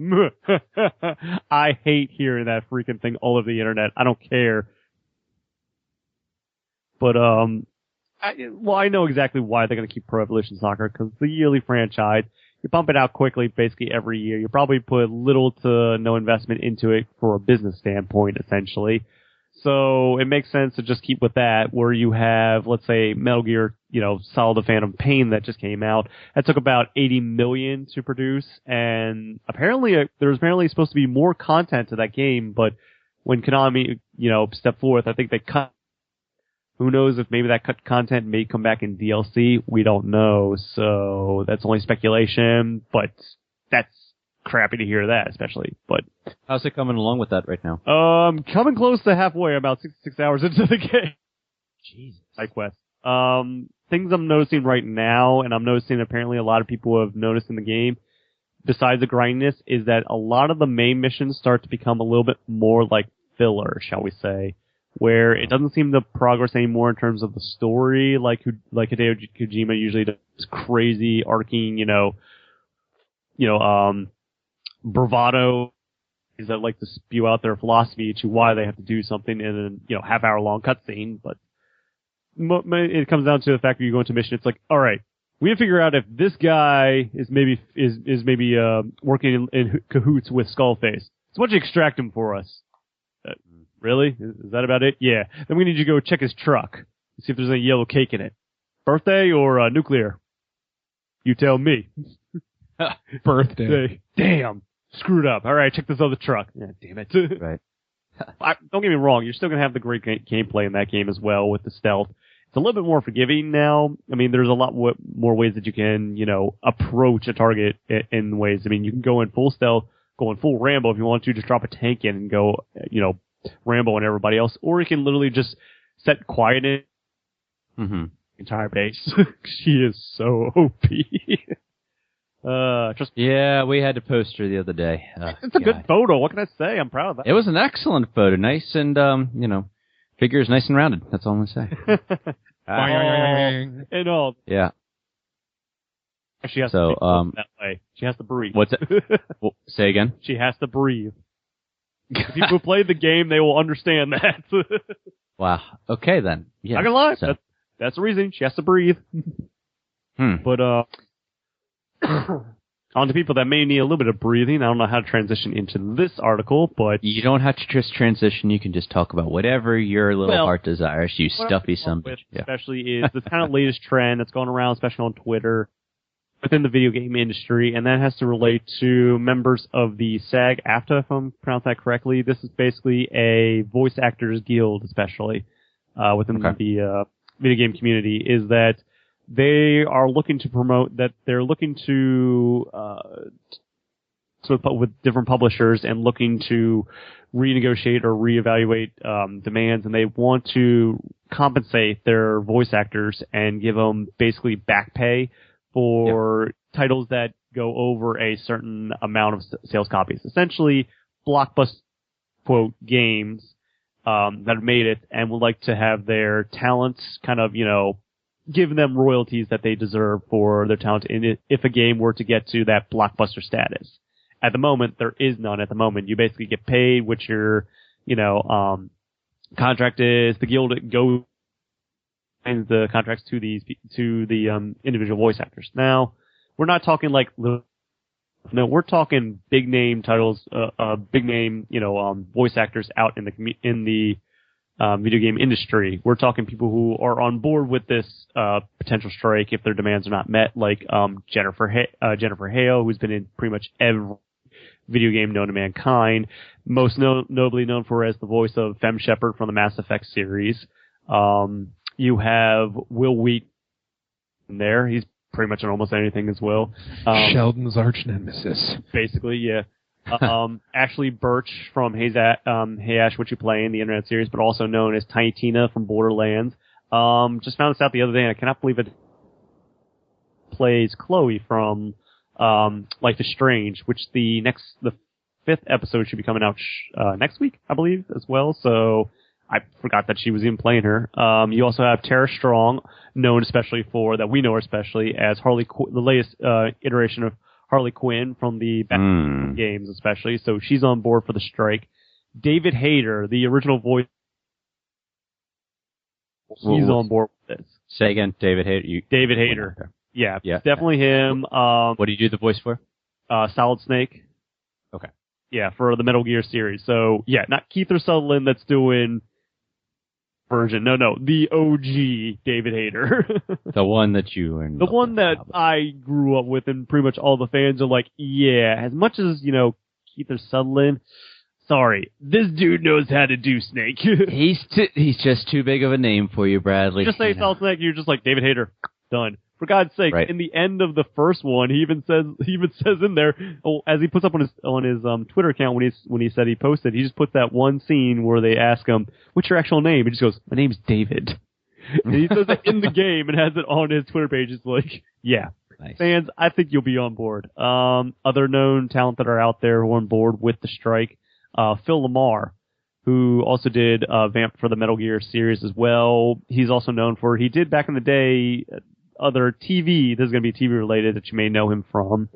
I hate hearing that freaking thing all over the internet. I don't care. But, I know exactly why they're going to keep Pro Evolution Soccer, because it's a yearly franchise. You pump it out quickly basically every year. You probably put little to no investment into it for a business standpoint, essentially. So it makes sense to just keep with that, where you have, let's say, Metal Gear, Solid the Phantom Pain that just came out. That took about $80 million to produce, and apparently there's supposed to be more content to that game, but when Konami, stepped forth, I think they cut. Who knows if maybe that cut content may come back in DLC? We don't know, so that's only speculation, but that's crappy to hear that, especially. But
how's it coming along with that right now?
Coming close to halfway, about 66 hours into the game.
Jesus.
Side quest. Things I'm noticing right now, and I'm noticing apparently a lot of people have noticed in the game, besides the grindiness, is that a lot of the main missions start to become a little bit more like filler, shall we say, where it doesn't seem to progress anymore in terms of the story, like Hideo Kojima usually does, crazy arcing, bravado is that like to spew out their philosophy to why they have to do something in a half-hour-long cutscene. But it comes down to the fact that you go into a mission, it's like, all right, we have to figure out if this guy is maybe working in cahoots with Skullface. So why don't you extract him for us? Really? Is that about it? Yeah. Then we need you to go check his truck. See if there's any yellow cake in it. Birthday or nuclear? You tell me.
Birthday.
Damn. Screwed up. All right, check this other truck. Yeah, damn it.
Right.
Don't get me wrong. You're still going to have the great gameplay in that game as well with the stealth. It's a little bit more forgiving now. I mean, there's a lot more ways that you can, approach a target in ways. I mean, you can go in full stealth, go in full Rambo if you want to, just drop a tank in and go, Rambo and everybody else, or you can literally just set quiet in entire base. She is so OP.
Yeah, we had to post her the other day.
It's a good photo. What can I say? I'm proud of that.
It was an excellent photo. Nice and, figure is nice and rounded. That's all I'm going to say.
And all.
Yeah.
She has to that way. She has to breathe.
What's it? Well, say again?
She has to breathe. People who played the game, they will understand that.
Wow. Okay, then. Yeah.
Not gonna lie. So. That's the reason. She has to breathe. But, on to people that may need a little bit of breathing. I don't know how to transition into this article, but...
You don't have to just transition. You can just talk about whatever your little heart desires, you stuffy son bitch.
Especially is the kind of latest trend that's going around, especially on Twitter, within the video game industry, and that has to relate to members of the SAG-AFTRA, if I'm pronouncing that correctly. This is basically a voice actors guild, especially, within the video game community, is that they are looking to promote that they're looking to with different publishers and looking to renegotiate or reevaluate demands, and they want to compensate their voice actors and give them basically back pay for titles that go over a certain amount of sales copies. Essentially, blockbuster quote games that have made it and would like to have their talents kind of, give them royalties that they deserve for their talent in it if a game were to get to that blockbuster status. At the moment, there is none at the moment. You basically get paid, which your, contract is. The guild goes and the contracts to the individual voice actors. Now, we're not talking we're talking big name titles, big name, voice actors out in the video game industry. We're talking people who are on board with this potential strike if their demands are not met, like Jennifer Hale, who's been in pretty much every video game known to mankind, most notably known for as the voice of Fem Shepard from the Mass Effect series. You have Will Wheaton there. He's pretty much in almost anything as well.
Sheldon's arch nemesis.
Basically, yeah. Ashley Birch from Hey Ash, What You Play in the Internet series, but also known as Tiny Tina from Borderlands. Just found this out the other day, and I cannot believe it plays Chloe from Life is Strange, which the 5th episode should be coming out next week, I believe, as well. So I forgot that she was even playing her. You also have Tara Strong, known especially that we know her especially as the latest iteration of Harley Quinn from the Batman games, especially. So she's on board for the strike. David Hayter, the original voice he's on board with this.
Say again, David Hayter.
David Hayter. Yeah, definitely him.
What do you do the voice for?
Solid Snake.
Okay.
Yeah, for the Metal Gear series. So, yeah, not Keith or Sutherland that's doing version. No, the OG David Hayter.
The one that you and
the one that I grew up with, and pretty much all the fans are like, yeah, as much as, Keith or Sutherland, sorry, this dude knows how to do Snake.
He's just too big of a name for you, Bradley.
Just say Solid Snake, you're just like, David Hayter, done. For God's sake, in the end of the first one, he even says in there, as he puts up on his Twitter account when he said he posted, he just puts that one scene where they ask him, "What's your actual name?" He just goes, "My name's David." And he says it in the game and has it on his Twitter page. It's like, yeah, nice. Fans, I think you'll be on board. Other known talent that are out there who are on board with the strike, Phil Lamar, who also did Vamp for the Metal Gear series as well. He's also known for, he did back in the day, other TV, this is going to be TV related that you may know him from.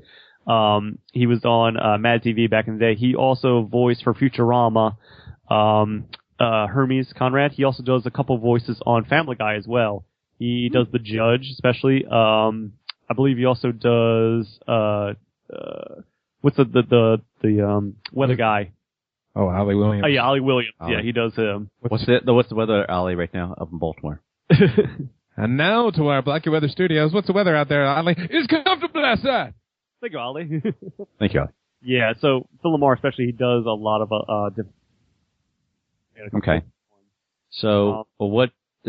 He was on Mad TV back in the day. He also voiced for Futurama, Hermes Conrad. He also does a couple voices on Family Guy as well. He does the judge, especially. I believe he also does, what's the weather guy?
Oh, Ollie Williams.
Oh yeah, Ollie Williams. Ollie. Yeah, he does him.
What's the weather, Ollie, right now up in Baltimore?
And now to our Black Weather Studios. What's the weather out there, Ollie? It's comfortable outside.
Thank you, Ollie.
Thank you, Ollie.
Yeah, so Phil Lamar especially, he does a lot of different.
Okay. So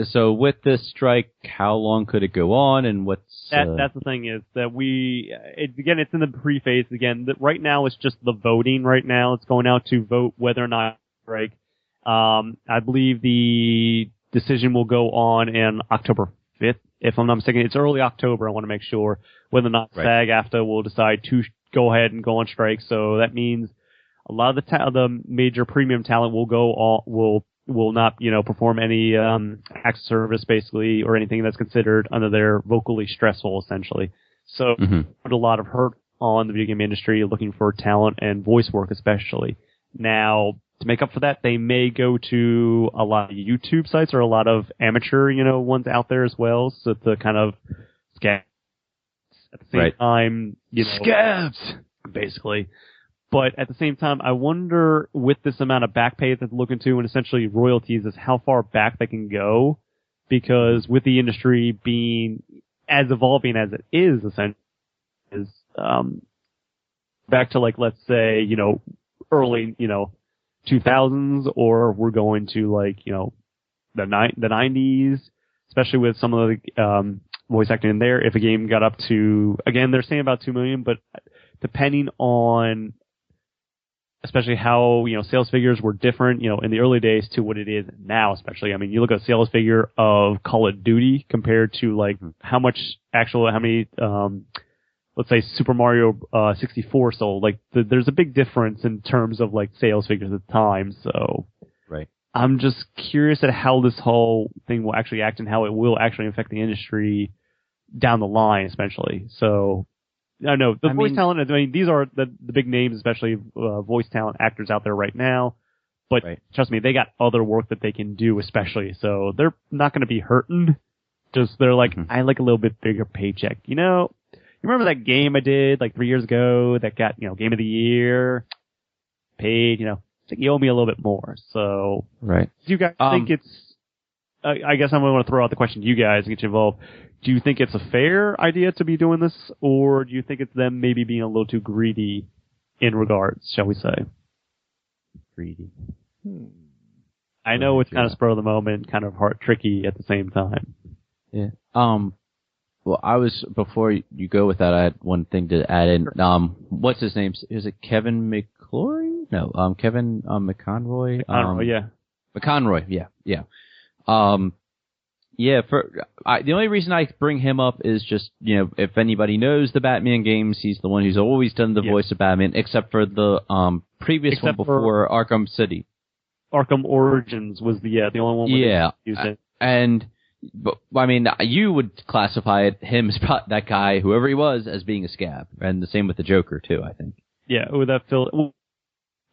So with this strike, how long could it go on, and what's
that's the thing is that it's in the pre-phase again. Right now it's just the voting. Right now it's going out to vote whether or not strike. I believe the decision will go on in October 5th, if I'm not mistaken. It's early October. I want to make sure whether or not SAG-AFTRA will decide to go ahead and go on strike. So that means a lot of the major premium talent will go on, will not, perform any acts of service basically, or anything that's considered under their vocally stressful essentially. So put a lot of hurt on the video game industry looking for talent and voice work especially. Now, to make up for that, they may go to a lot of YouTube sites or a lot of amateur, ones out there as well. So to kind of scabs at the same time, scabs basically. But at the same time, I wonder with this amount of back pay that they're looking to and essentially royalties is how far back they can go, because with the industry being as evolving as it is, essentially, back to let's say, early, 2000s, or we're going to the 90s, especially with some of the voice acting in there. If a game got up to, again, they're saying about 2 million, but depending on especially how, sales figures were different, in the early days to what it is now, especially. I mean, you look at a sales figure of Call of Duty compared to how many, let's say Super Mario 64 sold. There's a big difference in terms of sales figures at the time. So, I'm just curious at how this whole thing will actually act and how it will actually affect the industry down the line, especially. So, I know the voice talent. These are the big names, especially voice talent actors out there right now. But trust me, they got other work that they can do, especially. So they're not going to be hurting. Just they're I like a little bit bigger paycheck. You remember that game I did 3 years ago that got Game of the Year paid? You owe me a little bit more. So do you guys think it's? I guess I'm going to throw out the question to you guys and get you involved. Do you think it's a fair idea to be doing this, or do you think it's them maybe being a little too greedy in regards, shall we say?
Greedy.
I know it's kind of spur of the moment, kind of tricky at the same time.
Yeah. Well, before you go with that, I had one thing to add in. What's his name? Is it Kevin McClory? No, Kevin McConroy. McConroy, yeah. The only reason I bring him up is just, if anybody knows the Batman games, he's the one who's always done the voice of Batman, except for the previous one before Arkham City.
Arkham Origins was the only one where they used it.
But you would classify him as that guy, whoever he was, as being a scab, and the same with the Joker too, I think.
Yeah, with that Phil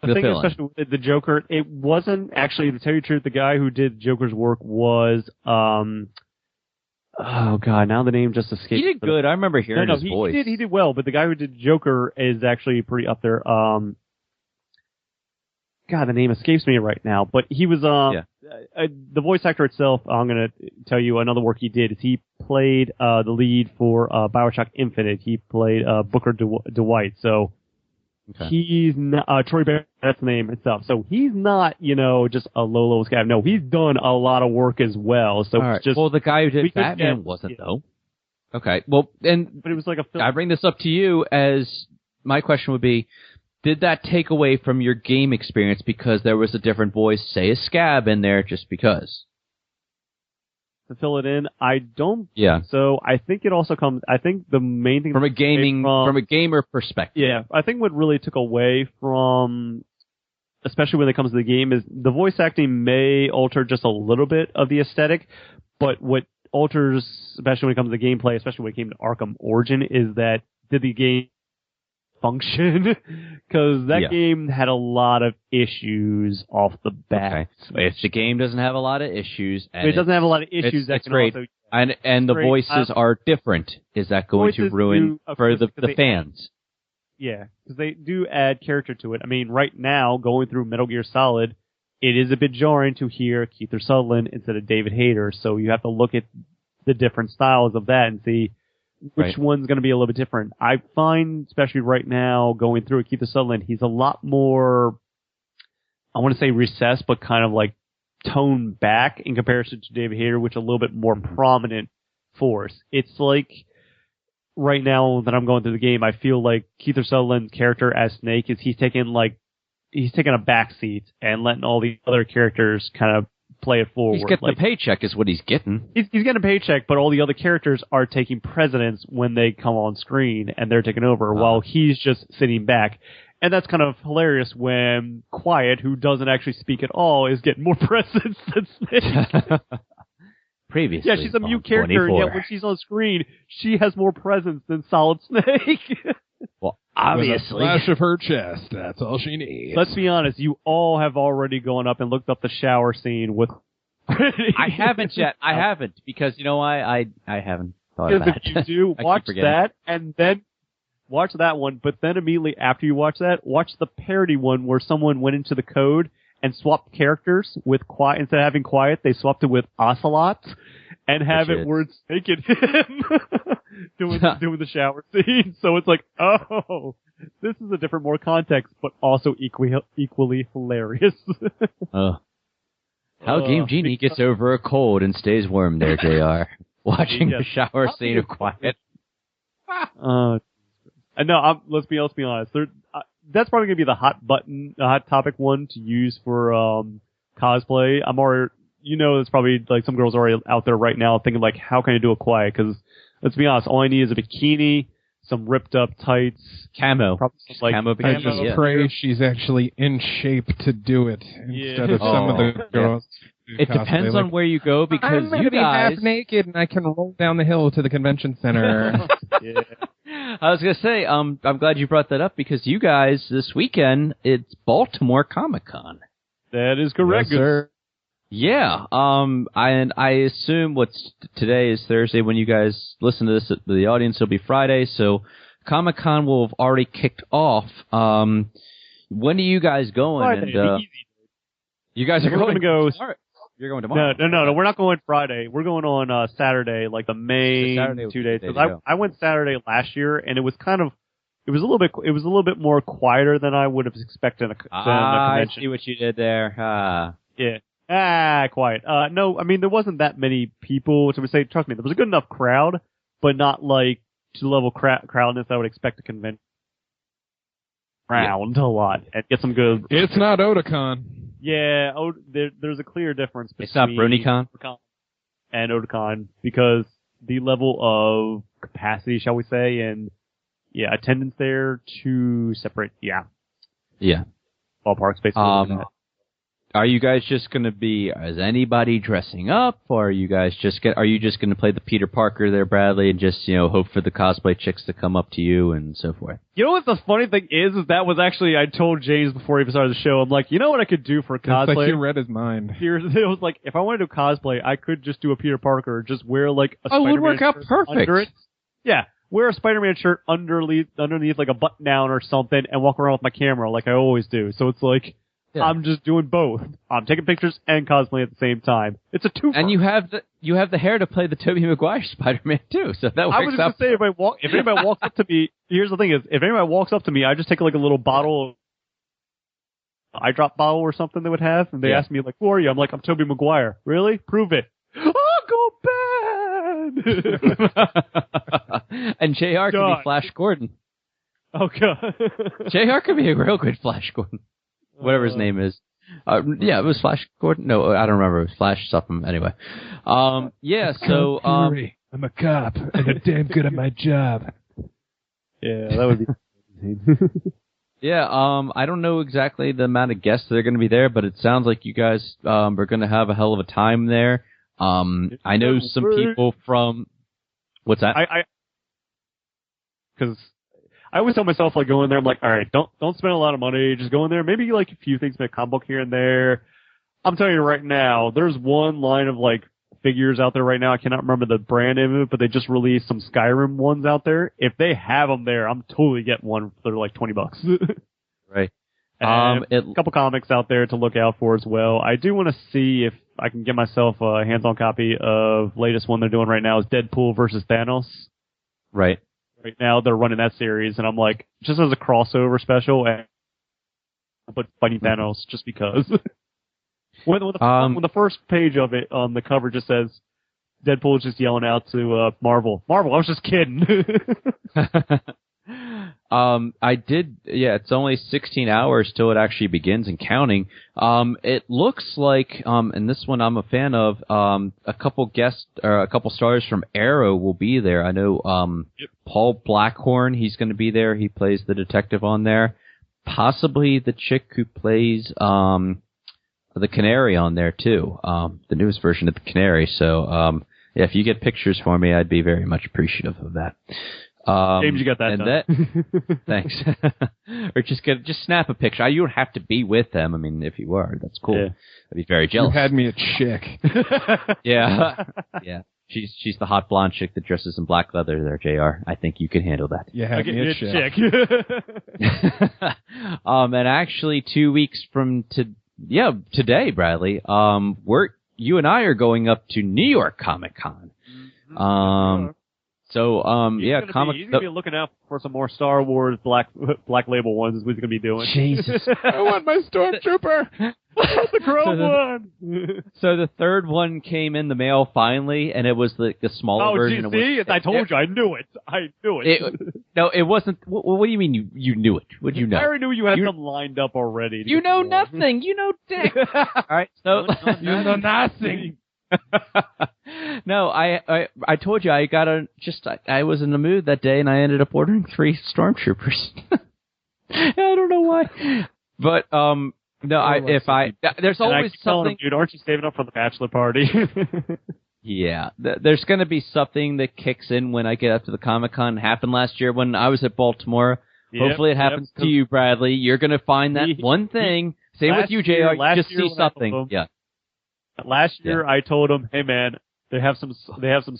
The thing, especially with the Joker, it wasn't actually, to tell you the truth, the guy who did Joker's work was, oh god, now the name just escaped.
He did good. I remember hearing his voice.
He did well, but the guy who did Joker is actually pretty up there. God, the name escapes me right now, but he was, the voice actor itself, I'm gonna tell you another work he did is he played, the lead for, BioShock Infinite. He played, Booker DeWitt, so, okay. He's not, Troy Barrett, that's the name itself. So he's not, just a low guy. No, he's done a lot of work as well. So
right.
It's just.
Well, the guy who did Batman wasn't, though. Okay. Well, but
it was like a film.
I bring this up to you as my question would be, did that take away from your game experience because there was a different voice, say a Scab in there just because?
To fill it in, I don't.
Yeah.
So I think it also comes. I think the main thing
from a gamer perspective.
Yeah, I think what really took away from, especially when it comes to the game, is the voice acting may alter just a little bit of the aesthetic, but what alters, especially when it comes to gameplay, especially when it came to Arkham Origin, is that did the game function? Because that game had a lot of issues off the bat.
Okay. If the game doesn't have a lot of issues, and
it doesn't have a lot of issues,
that's great. Also, and the voices are different. Is that going to ruin for the fans?
Yeah, because they do add character to it. I mean, right now, going through Metal Gear Solid, it is a bit jarring to hear Kiefer Sutherland instead of David Hayter. So you have to look at the different styles of that and see which one's going to be a little bit different. I find, especially right now, going through it, Kiefer Sutherland, he's a lot more, I want to say recessed, but kind of like toned back in comparison to David Hayter, which is a little bit more prominent force. It's like, right now that I'm going through the game, I feel like Kiefer Sutherland's character as Snake is he's taking a backseat and letting all the other characters kind of play it forward.
He's getting the paycheck is what he's getting.
He's getting a paycheck, but all the other characters are taking precedence when they come on screen and they're taking over while he's just sitting back. And that's kind of hilarious when Quiet, who doesn't actually speak at all, is getting more presence than Snake.
Previously.
Yeah, she's a mute character, and yet when she's on screen, she has more presence than Solid Snake.
Well, obviously.
With a flash of her chest, that's all she needs.
Let's be honest, you all have already gone up and looked up the shower scene with...
I haven't yet. I haven't, because you know why? I haven't thought of that.
If you do, watch that, and then watch that one, but then immediately after you watch that, watch the parody one where someone went into the code and swapped characters with Quiet. Instead of having Quiet, they swapped it with Ocelot and have it where it's making him doing the shower scene. So it's like, oh, this is a different, more context, but also equally hilarious.
How Game Genie gets over a cold and stays warm there, JR. Watching the shower scene of Quiet.
No, let's be honest. That's probably going to be the hot topic one to use for cosplay. I'm already, there's probably like some girls already out there right now thinking like, how can I do a Quiet? Because let's be honest, all I need is a bikini, some ripped up tights,
camo, camo bikini.
I just pray she's actually in shape to do it instead of some of the girls.
It depends on where you go because
I'm
you guys
half naked and I can roll down the hill to the convention center.
Yeah.
I was gonna say, I'm glad you brought that up because you guys this weekend it's Baltimore Comic-Con.
That is correct,
yes, sir.
Yeah. I assume today is Thursday when you guys listen to this. The audience will be Friday, so Comic-Con will have already kicked off. When are you guys going?
Friday,
and you guys are going
to go.
You're going tomorrow.
No. We're not going Friday. We're going on Saturday, like the main 2 days. I went Saturday last year, and it was a little bit more quieter than I would have expected a convention.
I see what you did there.
Yeah. Quiet. No, I mean there wasn't that many people. So we say, trust me, there was a good enough crowd, but not like to the level crowdness I would expect a convention. Round a lot and get some good.
It's not Otakon.
Yeah, there's a clear difference between
it's not BronyCon
and Otakon because the level of capacity, shall we say, and attendance there, two separate, ballpark space.
Are you guys just going to be? Is anybody dressing up, or are you guys Are you just going to play the Peter Parker there, Bradley, and just hope for the cosplay chicks to come up to you and so forth?
You know what the funny thing is that was actually I told James before he started the show. I'm like, you know what I could do for a cosplay?
It's like you read his mind.
It was like if I wanted to do cosplay, I could just do a Peter Parker, just wear like a
Spider-Man
Spider-Man
would work out
shirt
perfect.
under it. Yeah. Wear a Spider-Man shirt underneath like a button-down or something and walk around with my camera like I always do. So it's like, I'm just doing both. I'm taking pictures and cosplaying at the same time. It's a twofer.
And you have the hair to play the Tobey Maguire Spider-Man too, so that works out.
I was going to say, if anybody walks up to me, here's the thing is, if anybody walks up to me, I just take like a little bottle, eye drop bottle or something they would have, and they ask me like, who are you? I'm like, I'm Tobey Maguire. Really? Prove it. Oh, go bad!
And JR can be Flash Gordon.
Oh, God.
JR could be a real good Flash Gordon. Whatever his name is. Yeah, it was Flash Gordon. No, I don't remember. It was Flash something. Anyway. Yeah, so...
I'm a cop, and I'm damn good at my job.
Yeah, that would be...
Yeah, I don't know exactly the amount of guests that are going to be there, but it sounds like you guys are going to have a hell of a time there. I know some people from... What's that?
Because I always tell myself, like, going there, I'm like, all right, don't spend a lot of money, just go in there, maybe like a few things, make a comic book here and there. I'm telling you right now, there's one line of like figures out there right now. I cannot remember the brand name of it, but they just released some Skyrim ones out there. If they have them there, I'm totally getting one for like $20.
Right.
And a couple comics out there to look out for as well. I do want to see if I can get myself a hands-on copy of latest one they're doing right now is Deadpool versus Thanos.
Right.
Right now they're running that series, and I'm like, just as a crossover special, and but fighting Thanos just because. when the first page of it on the cover just says Deadpool is just yelling out to Marvel, I was just kidding.
It's only 16 hours till it actually begins and counting. It looks like, and this one I'm a fan of, a couple stars from Arrow will be there. I know, Paul Blackhorn, he's going to be there. He plays the detective on there. Possibly the chick who plays, the Canary on there too. The newest version of the Canary. So, if you get pictures for me, I'd be very much appreciative of that.
James, you got that done.
Thanks. Or just snap a picture. You don't have to be with them. I mean, if you were, that's cool.
Yeah.
I'd be very jealous.
You had me a chick.
Yeah. Yeah. She's the hot blonde chick that dresses in black leather there, JR. I think you can handle that.
You had me a chick.
And actually 2 weeks from today, Bradley, you and I are going up to New York Comic Con.
He's gonna be looking out for some more Star Wars black label ones. Is what he's gonna be doing.
Jesus,
I want my Stormtrooper.
The Chrome one.
So the third one came in the mail finally, and it was the smaller version.
I told you, I knew it.
No, it wasn't. What do you mean you knew it? What did you know?
I already knew you had them lined up already.
You know nothing. You know dick. All right, so
you know nothing.
No, I told you I was in the mood that day and I ended up ordering 3 Stormtroopers. I don't know why, but there's always something.
Dude, aren't you saving up for the bachelor party?
Yeah, there's going to be something that kicks in when I get up to the Comic-Con. Happened last year when I was at Baltimore. Hopefully it happens to you, Bradley. You're going to find that one thing. Same with you, JR. Just see something. Yeah.
Last year, I told him, "Hey man, they have some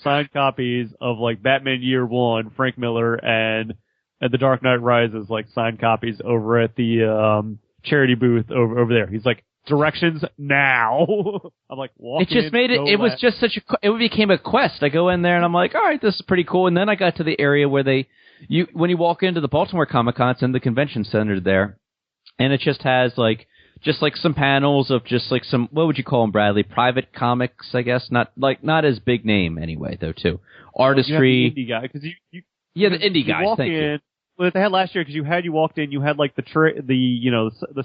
signed copies of like Batman Year One, Frank Miller, and The Dark Knight Rises, like signed copies over at the charity booth over there." He's like, "Directions now." I'm like, "Walk
in." It just made it. It was just such a. It became a quest. I go in there and I'm like, "All right, this is pretty cool." And then I got to the area where when you walk into the Baltimore Comic-Con, it's in the convention center there, and it just has like some panels of just like some, what would you call them, Bradley? Private comics, I guess. Not as big name anyway, though, too. Artistry.
The indie guy, because the
indie guys. Thank you.
Well, they had last year because you walked in, you had like the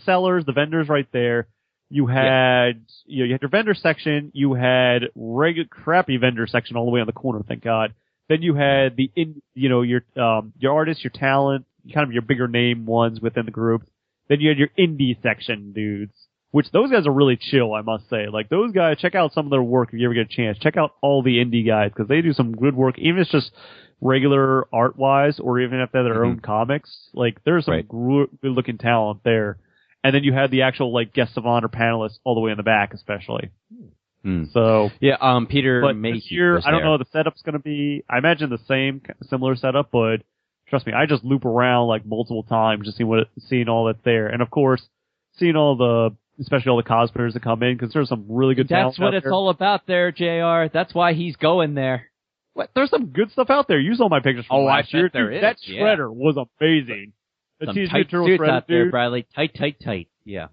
sellers, the vendors right there. You had you had your vendor section. You had regular crappy vendor section all the way on the corner. Thank God. Then you had your artists, your talent, kind of your bigger name ones within the group. Then you had your indie section dudes. which those guys are really chill, I must say. Like, those guys, check out some of their work if you ever get a chance. Check out all the indie guys, because they do some good work, even if it's just regular art-wise, or even if they have their own comics. Like, there's some good-looking talent there. And then you have the actual, like, guest of honor panelists all the way in the back, especially. So
yeah, Peter Mayhew
this year,
was
I don't
there.
know the setup's going to be. I imagine the same, similar setup, but trust me, I just loop around like multiple times just seeing all that's there, and of course, seeing especially all the cosplayers that come in, because there's some really good talent.
That's what it's all about there, JR. That's why he's going there.
What? There's some good stuff out there. You saw my pictures from last year.
There
dude,
is.
That shredder was amazing. The
Some
Teenage
tight
Mutant Turtle
suits
shredder,
out there,
dude.
Bradley. Tight. Yeah.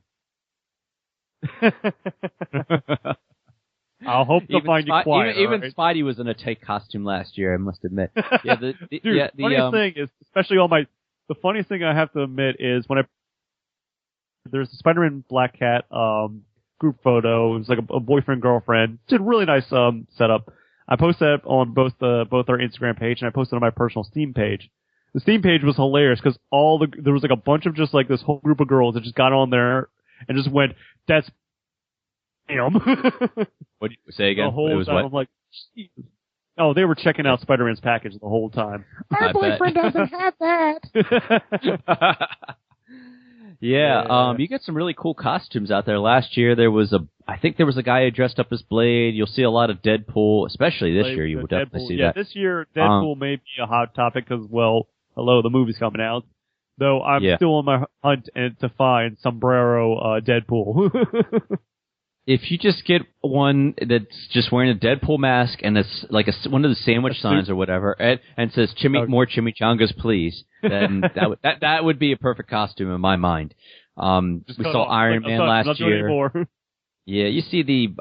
I'll hope to find you quiet.
Even
right?
Spidey was in a tight costume last year, I must admit. Yeah,
Dude, funniest thing is, especially the funniest thing I have to admit is when there's the Spider-Man Black Cat group photo. It was like a boyfriend girlfriend. Did a really nice setup. I posted that on both our Instagram page, and I posted on my personal Steam page. The Steam page was hilarious because there was like a bunch of just like this whole group of girls that just got on there and just went, "That's damn."
What did you say again?
The whole
it was
time
what?
I'm like, Jesus. Oh, they were checking out Spider-Man's package the whole time.
Our boyfriend doesn't have that.
Yeah, you get some really cool costumes out there. Last year I think there was a guy who dressed up as Blade. You'll see a lot of Deadpool, especially this year. You will definitely see that.
This year Deadpool may be a hot topic because, well, hello, the movie's coming out. Though I'm still on my hunt to find Sombrero Deadpool.
If you just get one that's just wearing a Deadpool mask and it's like one of the sandwich signs or whatever, and says more chimichangas, please, then that would be a perfect costume in my mind. We saw Iron Man last year. Yeah, you see the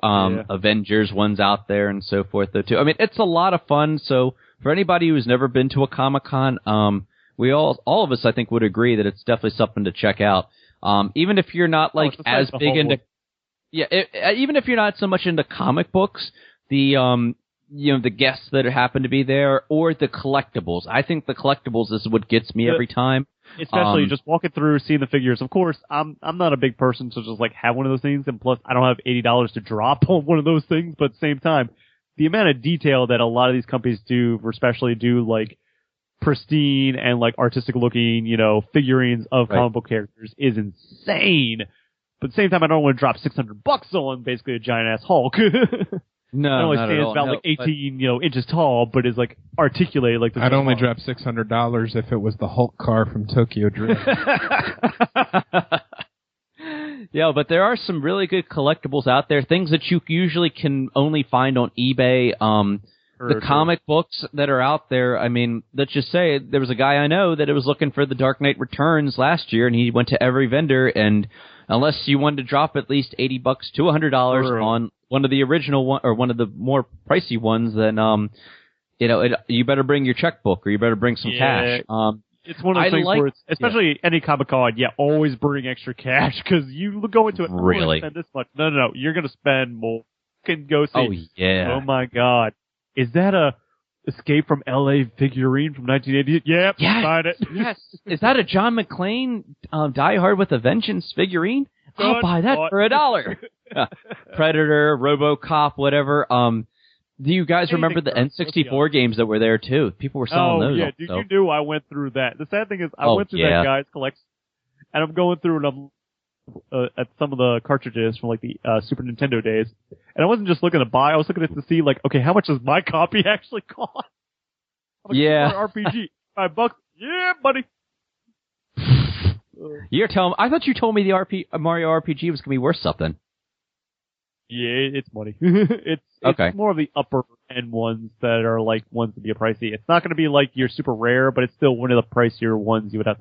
Avengers ones out there and so forth though too. I mean, it's a lot of fun. So for anybody who's never been to a Comic-Con, we all of us I think would agree that it's definitely something to check out. Even if you're not like as big into even if you're not so much into comic books, the guests that happen to be there or the collectibles. I think the collectibles is what gets me every time.
Especially just walking through, seeing the figures. Of course, I'm not a big person to just like have one of those things, and plus I don't have $80 to drop on one of those things. But at the same time, the amount of detail that a lot of these companies do, especially do like pristine and like artistic looking, figurines of comic book characters is insane. But at the same time, I don't want to drop $600 on basically a giant ass Hulk.
No,
it only
not
stands
at all.
about like 18, inches tall, but is like articulated like this.
I'd only drop $600 if it was the Hulk car from Tokyo Drift.
Yeah, but there are some really good collectibles out there. Things that you usually can only find on eBay. The comic books that are out there. I mean, let's just say there was a guy I know that was looking for the Dark Knight Returns last year, and he went to every vendor, and unless you wanted to drop at least $80 to $100 on one of the original one or one of the more pricey ones, then you better bring your checkbook or you better bring some cash.
It's one of those things where it's, especially any Comic-Con, always bring extra cash because you go into it.
Really?
Spend this much? No. You're going to spend more. You can go see.
Oh yeah.
Oh my God. Is that a Escape from L.A. figurine from 1980? Yep.
Yes.
Find it.
Yes. Is that a John McClane Die Hard with a Vengeance figurine? I'll buy that for $1. Predator, RoboCop, whatever. Do you guys remember the N64 games that were there too? People were selling those.
Oh yeah, you knew I went through that. The sad thing is, I went through that guy's collection, and I'm going through and I'm at some of the cartridges from like the Super Nintendo days, and I wasn't just looking to buy. I was looking at it to see like, okay, how much does my copy actually cost? RPG, $5. Yeah, buddy.
You're telling. I thought you told me the Mario RPG was gonna be worth something.
Yeah, it's money. It's more of the upper end ones that are like ones to be pricey. It's not going to be like your super rare, but it's still one of the pricier ones you would have.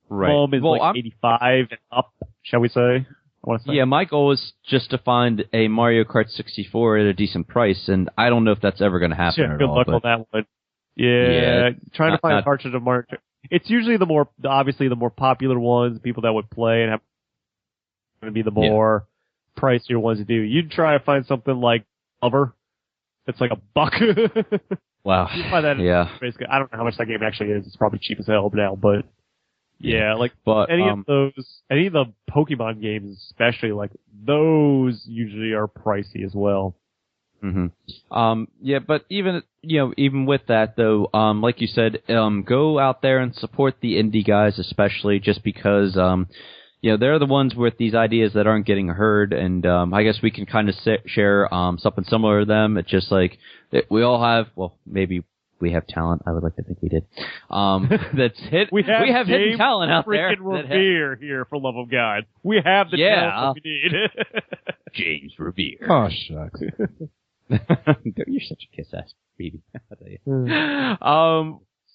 Right.
Is like 85 and up, shall we say? I want to say.
Yeah, my goal is just to find a Mario Kart 64 at a decent price, and I don't know if that's ever going to happen at
good
all.
Luck on that one. Yeah, trying to find a cartridge of Mario Kart. It's usually obviously the more popular ones, people that would play and have going to be the more pricier ones to do. You'd try to find something like Lover. It's like $1.
Wow.
You find that basically, I don't know how much that game actually is. It's probably cheap as hell now, but Yeah, like
but
any of the Pokemon games, especially, like those usually are pricey as well.
Yeah, but even with that though, like you said, go out there and support the indie guys, especially just because, they're the ones with these ideas that aren't getting heard, and I guess we can kind of share something similar to them. It's just like we all have, well, maybe we have talent. I would like to think we did. That's hit. We have hidden talent out there.
Revere here, for love of God. We have the talent that we need.
James Revere.
Oh shucks.
You're such a kiss-ass baby. I'll tell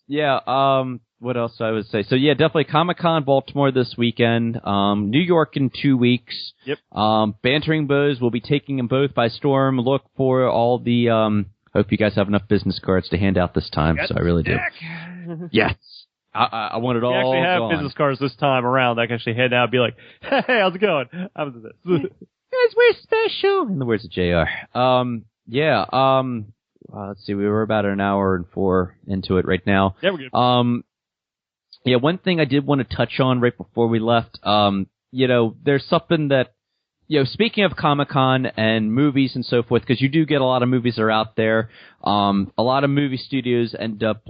you. What else I would say? So yeah, definitely Comic-Con Baltimore this weekend. New York in 2 weeks.
Yep.
Bantering Bows will be taking them both by storm. Look for all the, hope you guys have enough business cards to hand out this time. So I really do. Yes. I want it all.
We actually have
gone.
business cards this time around. I can actually hand out and be like, hey, how's it going? How was this?
Because we're special. In the words of JR. Let's see, we were about an hour and 4 into it right now.
Yeah, we're good.
One thing I did want to touch on right before we left, there's something that, speaking of Comic-Con and movies and so forth, because you do get a lot of movies that are out there, a lot of movie studios end up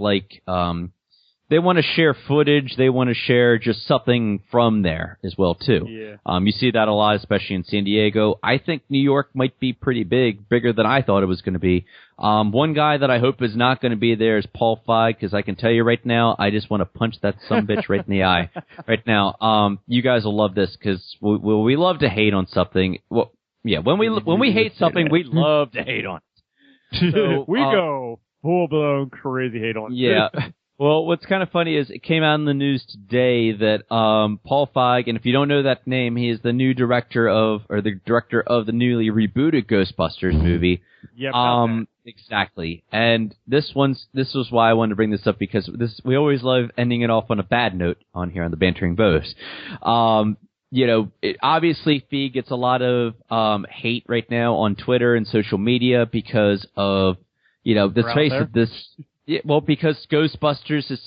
they want to share footage. They want to share just something from there as well, too.
Yeah.
You see that a lot, especially in San Diego. I think New York might be pretty bigger than I thought it was going to be. One guy that I hope is not going to be there is Paul Feig, because I can tell you right now, I just want to punch that sumbitch right in the eye right now. You guys will love this, because we love to hate on something. Well, yeah, when we hate something, we love to hate on it. So,
we go full-blown crazy hate on it.
Yeah. Well, what's kind of funny is it came out in the news today that Paul Feig, and if you don't know that name, he is the new director of the newly rebooted Ghostbusters movie.
Yeah,
exactly. And this was why I wanted to bring this up, because we always love ending it off on a bad note on here on the Bantering Bows. Obviously Feig gets a lot of hate right now on Twitter and social media because of let's face it, this. Yeah, well, because Ghostbusters is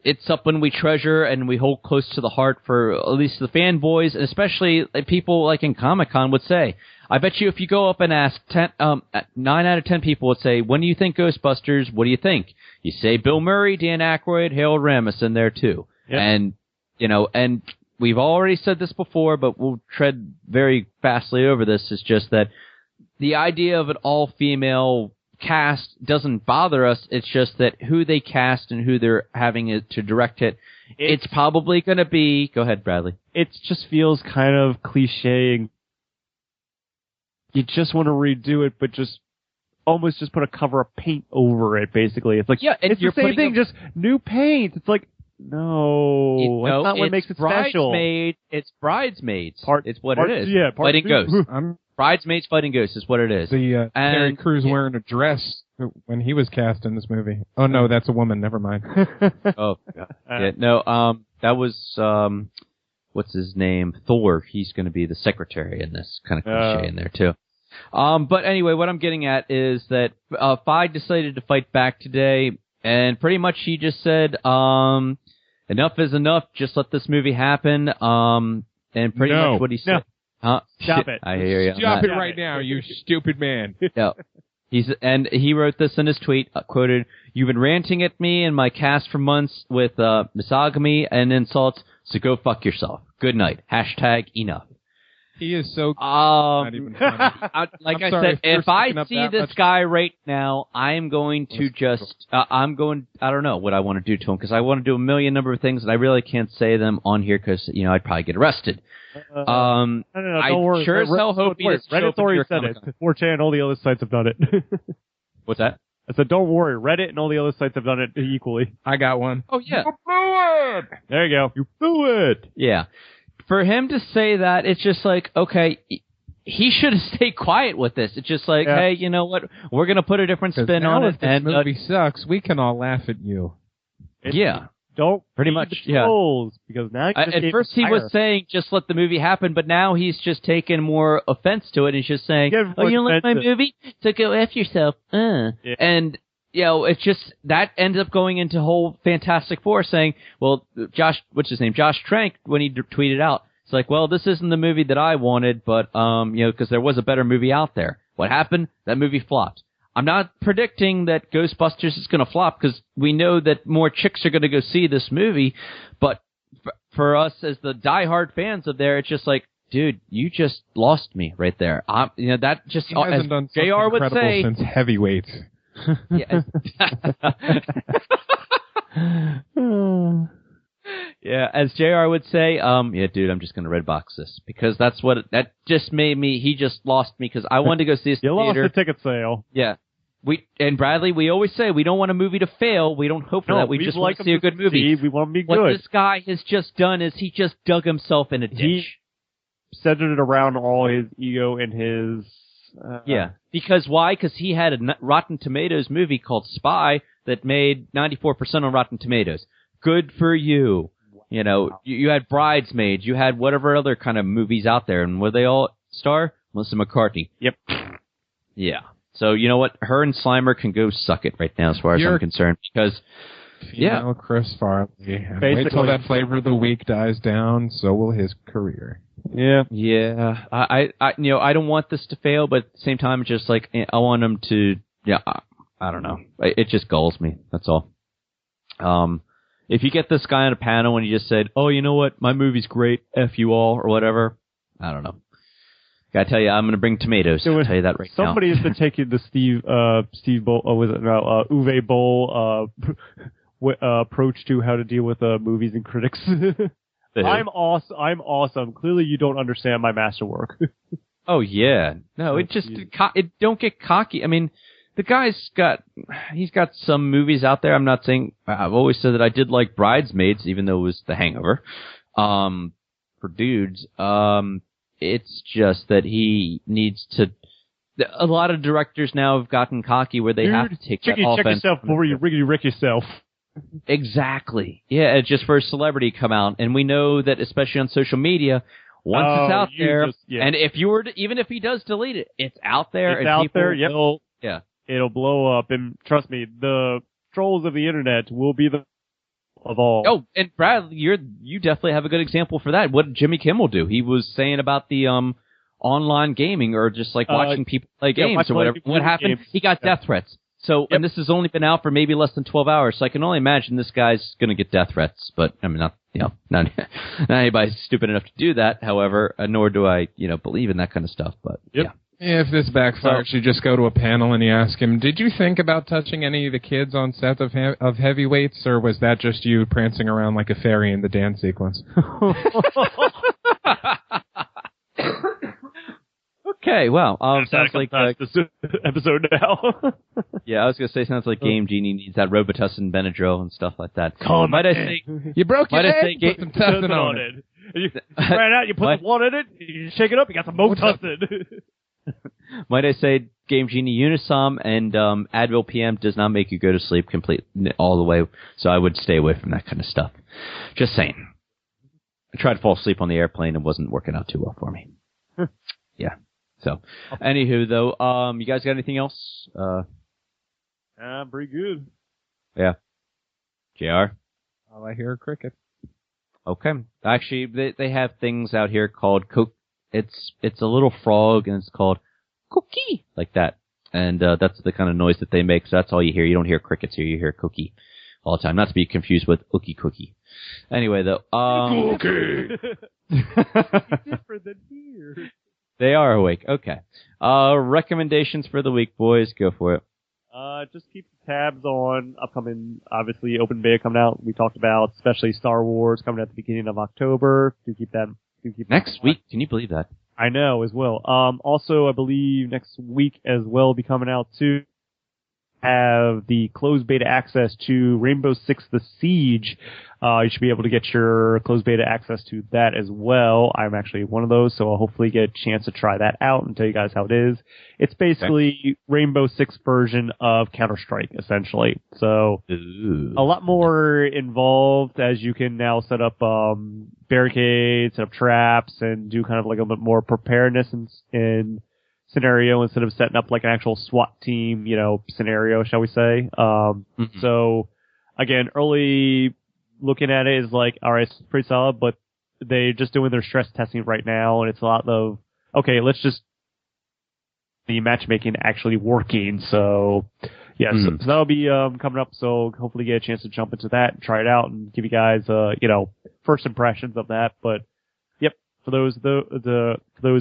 it's something we treasure and we hold close to the heart for at least the fanboys, and especially people like in Comic-Con would say. I bet you if you go up and ask 9 out of 10 people would say, when do you think Ghostbusters, what do you think? You say Bill Murray, Dan Aykroyd, Harold Ramis in there too. Yep. And, and we've already said this before, but we'll tread very fastly over this, is just that the idea of an all-female cast doesn't bother us. It's just that who they cast and who they're having it to direct it, it's probably going to be. Go ahead, Bradley.
It just feels kind of cliche. You just want to redo it, but just almost just put a cover of paint over it. Basically, it's like it's the same thing, just new paint. It's like no, that's not what makes it special.
It's Bridesmaids. It's what it is.
Yeah,
Fighting Ghosts. Bridesmaids Fighting Ghosts is what it is.
Terry Crews wearing a dress when he was cast in this movie. Oh no, that's a woman. Never mind.
Oh, yeah, no. That was what's his name? Thor. He's going to be the secretary in this, kind of cliche in there too. But anyway, what I'm getting at is that Feig decided to fight back today, and pretty much he just said, "Enough is enough. Just let this movie happen." And pretty much what he said. Huh?
Stop it.
I hear you.
Stop it right now, you stupid man.
Yeah. He wrote this in his tweet, quoted, "You've been ranting at me and my cast for months with misogamy and insults, so go fuck yourself. Good night. #enough."
He is so not even funny.
I said, if I see this guy right now, I'm going to I don't know what I want to do to him, because I want to do a million number of things, and I really can't say them on here because, I'd probably get arrested.
No, don't worry.
I sure as hell hope he doesn't show up
Reddit's already
at
said
your
it. 4chan and all the other sites have done it.
What's that?
I said, don't worry. Reddit and all the other sites have done it equally.
I got one.
Oh, yeah.
You blew it!
There you go. You blew it!
Yeah. For him to say that, it's just like, okay, he should have stayed quiet with this. It's just like, hey, you know what? We're going to put a different spin on it.
If this movie sucks, we can all laugh at you.
Don't
pretty much,
trolls, because now
at first he was saying just let the movie happen, but now he's just taking more offense to it. He's just saying, you don't like my movie? So go F yourself. And, it's just that ended up going into whole Fantastic Four saying, well, Josh Trank, when he tweeted out, it's like, well, this isn't the movie that I wanted, but, because there was a better movie out there. What happened? That movie flopped. I'm not predicting that Ghostbusters is going to flop because we know that more chicks are going to go see this movie, but for us as the diehard fans of there, it's just like, dude, you just lost me right there. That just, as JR would say,
since Heavyweight.
Yeah. Yeah, as JR would say, dude, I'm just going to red box this because that just made me, he just lost me because I wanted to go see this
You
theater.
lost the ticket sale.
Yeah. Bradley, we always say we don't want a movie to fail. We don't hope for that. We just want to see a good movie.
We want to be
what
good.
What this guy has just done is he just dug himself in a ditch.
He centered it around all his ego and his...
yeah. Because why? Because he had a Rotten Tomatoes movie called Spy that made 94% on Rotten Tomatoes. Good for you. You know, you had Bridesmaids, you had whatever other kind of movies out there, and were they all star? Melissa McCarthy.
Yep.
Yeah. So, you know what? Her and Slimer can go suck it right now as far as I'm concerned, because...
Female Chris Farley. And wait till that flavor of the week dies down, so will his career.
Yeah.
Yeah. I don't want this to fail, but at the same time, it's just like, I want them to, I don't know. It just gulls me. That's all. If you get this guy on a panel and he just said, oh, you know what? My movie's great. F you all, or whatever. I don't know. Gotta tell you, I'm gonna bring tomatoes. I'll tell you that right now.
Somebody has been taking the Steve Bowl, Uwe Boll, approach to how to deal with movies and critics. I'm awesome. Clearly you don't understand my masterwork.
Oh yeah. No, it don't get cocky. I mean, the guy's he's got some movies out there. I'm not saying, I've always said that I did like Bridesmaids, even though it was The Hangover. For dudes, it's just that he needs to, a lot of directors now have gotten cocky where they have to take that offense.
Check yourself before you wreck yourself.
Exactly. Yeah, it's just for a celebrity to come out. And we know that, especially on social media, once it's out there, and even if he does delete it, it's out there.
It's out there, yep.
Yeah.
It'll blow up, and trust me, the trolls of the internet will be the of all.
Oh, and Brad, you definitely have a good example for that. What did Jimmy Kimmel do? He was saying about the online gaming or just like watching people play games or whatever. What happened? He got death threats. So, and this has only been out for maybe less than 12 hours, so I can only imagine this guy's going to get death threats. But I mean, not anybody's stupid enough to do that. However, nor do I, believe in that kind of stuff. But yeah.
If this backfires, you just go to a panel and you ask him, did you think about touching any of the kids on set of Heavyweights, or was that just you prancing around like a fairy in the dance sequence?
Okay, well, sounds like
this episode now.
Yeah, I was gonna say, sounds like Game Genie needs that Robitussin, Benadryl, and stuff like that.
Might I say,
you broke your head? Put some Tussin on it.
You ran out, you put some water in it, you shake it up, you got some Motussin.
Might I say, Game Genie Unisom and Advil PM does not make you go to sleep all the way, so I would stay away from that kind of stuff. Just saying. I tried to fall asleep on the airplane and it wasn't working out too well for me. Yeah. So, anywho, though, you guys got anything else?
Pretty good.
Yeah. JR?
All I hear are crickets.
Okay. Actually, they have things out here called it's a little frog and it's called cookie, like that. And that's the kind of noise that they make. So that's all you hear. You don't hear crickets here. You hear cookie all the time. Not to be confused with ookie cookie. Anyway, though,
cookie. Different than here.
They are awake. Okay. Recommendations for the week, boys. Go for it.
Just keep tabs on upcoming, obviously, open beta coming out. We talked about, especially Star Wars coming at the beginning of October.
Next week. Can you believe that?
I know, as well. Also, I believe next week as well will be coming out too. Have the closed beta access to Rainbow Six The Siege. You should be able to get your closed beta access to that as well. I'm actually one of those, so I'll hopefully get a chance to try that out and tell you guys how it is. It's basically Rainbow Six version of Counter-Strike, essentially. So, a lot more involved, as you can now set up barricades, set up traps, and do kind of like a bit more preparedness and scenario instead of setting up like an actual SWAT team, scenario, shall we say. So again, early looking at it is like, all right, it's pretty solid, but they're just doing their stress testing right now, and it's a lot of, okay, let's just the matchmaking actually working. So yeah, so that'll be coming up. So hopefully get a chance to jump into that and try it out and give you guys first impressions of that. But yep, for those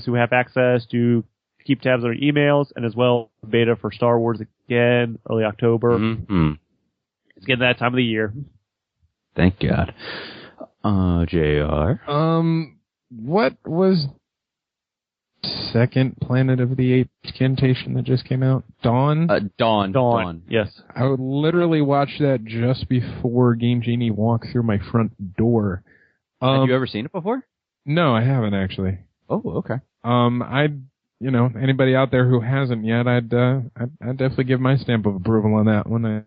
who have access, do keep tabs on your emails, and as well beta for Star Wars again, early October. It's getting that time of the year.
Thank God. JR.
What was second Planet of the Apes incantation that just came out? Dawn?
Dawn.
Yes.
I would literally watch that just before Game Genie walked through my front door.
Have you ever seen it before?
No, I haven't actually.
Oh, okay.
Anybody out there who hasn't yet, I'd definitely give my stamp of approval on that one.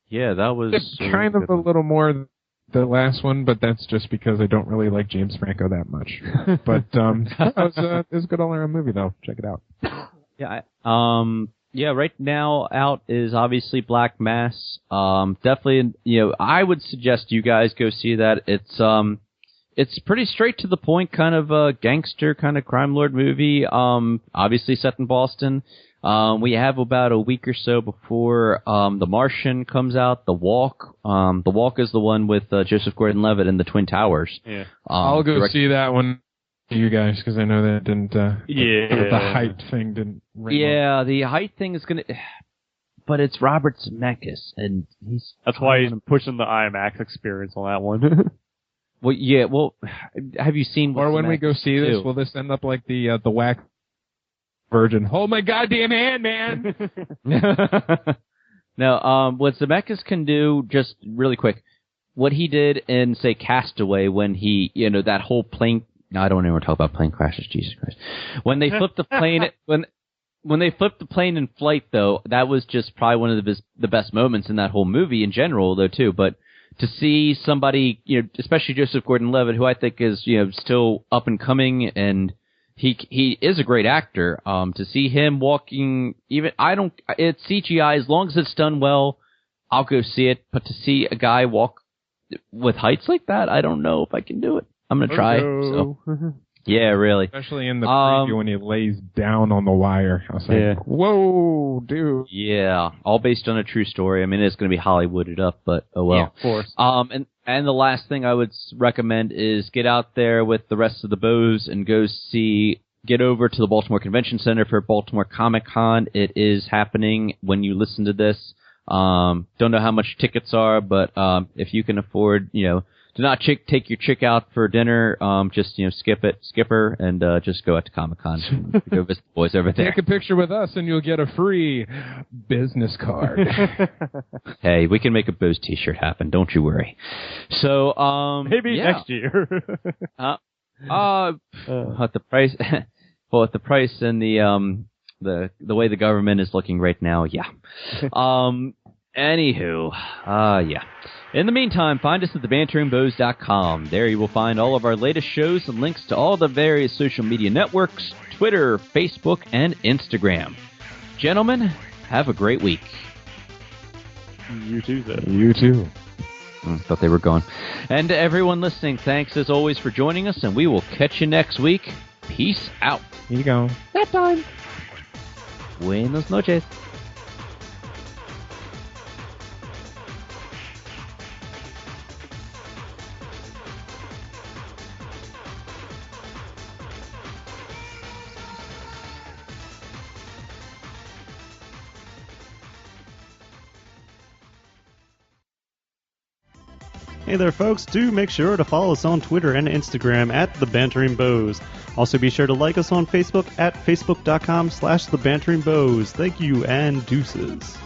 Yeah, that was
it's kind of a little more the last one, but that's just because I don't really like James Franco that much. But it was a good all-around movie, though. Check it out.
Yeah. Right now out is obviously Black Mass. Definitely, I would suggest you guys go see that. It's pretty straight to the point, kind of a gangster, kind of crime lord movie. Obviously set in Boston. We have about a week or so before The Martian comes out. The Walk. The Walk is the one with Joseph Gordon-Levitt and the Twin Towers.
Yeah.
I'll go see that one to you guys because I know that didn't. The height thing didn't.
Yeah, the height thing is gonna. But it's Robert Zemeckis, and
that's why he's pushing the IMAX experience on that one.
Well, yeah. Well, have you seen?
Or when we go see this, will this end up like the whack virgin? Hold my goddamn hand, man!
No, what Zemeckis can do, just really quick, what he did in, say, Castaway, when he, that whole plane. No, I don't want to talk about plane crashes. Jesus Christ! When they flipped the plane, when they flipped the plane in flight, though, that was just probably one of the best moments in that whole movie in general, though, too. But to see somebody, especially Joseph Gordon-Levitt, who I think is, still up and coming, and he is a great actor. To see him walking, it's CGI, as long as it's done well, I'll go see it. But to see a guy walk with heights like that, I don't know if I can do it. I'm gonna try. So. Yeah, really.
Especially in the preview when he lays down on the wire. I was like, whoa, dude.
Yeah, all based on a true story. I mean, it's going to be Hollywooded up, but oh well.
Yeah, of course.
And the last thing I would recommend is get out there with the rest of the Bows and get over to the Baltimore Convention Center for Baltimore Comic Con. It is happening when you listen to this. Don't know how much tickets are, but if you can afford, do not take your chick out for dinner. Just skip her, and just go out to Comic-Con. Go visit the boys over there.
Take a picture with us, and you'll get a free business card.
Hey, we can make a Bose T-shirt happen. Don't you worry. So
maybe next year.
At the price, well, at the price and the way the government is looking right now, yeah. Anywho, yeah. In the meantime, find us at thebanteringbows.com. There you will find all of our latest shows and links to all the various social media networks, Twitter, Facebook, and Instagram. Gentlemen, have a great week.
You too, sir.
You too.
I thought they were gone. And to everyone listening, thanks as always for joining us, and we will catch you next week. Peace out.
Here you go.
That time. Buenas noches.
Hey there, folks. Do make sure to follow us on Twitter and Instagram at The Bantering Bows. Also, be sure to like us on Facebook at facebook.com/The Bantering Bows. Thank you, and deuces.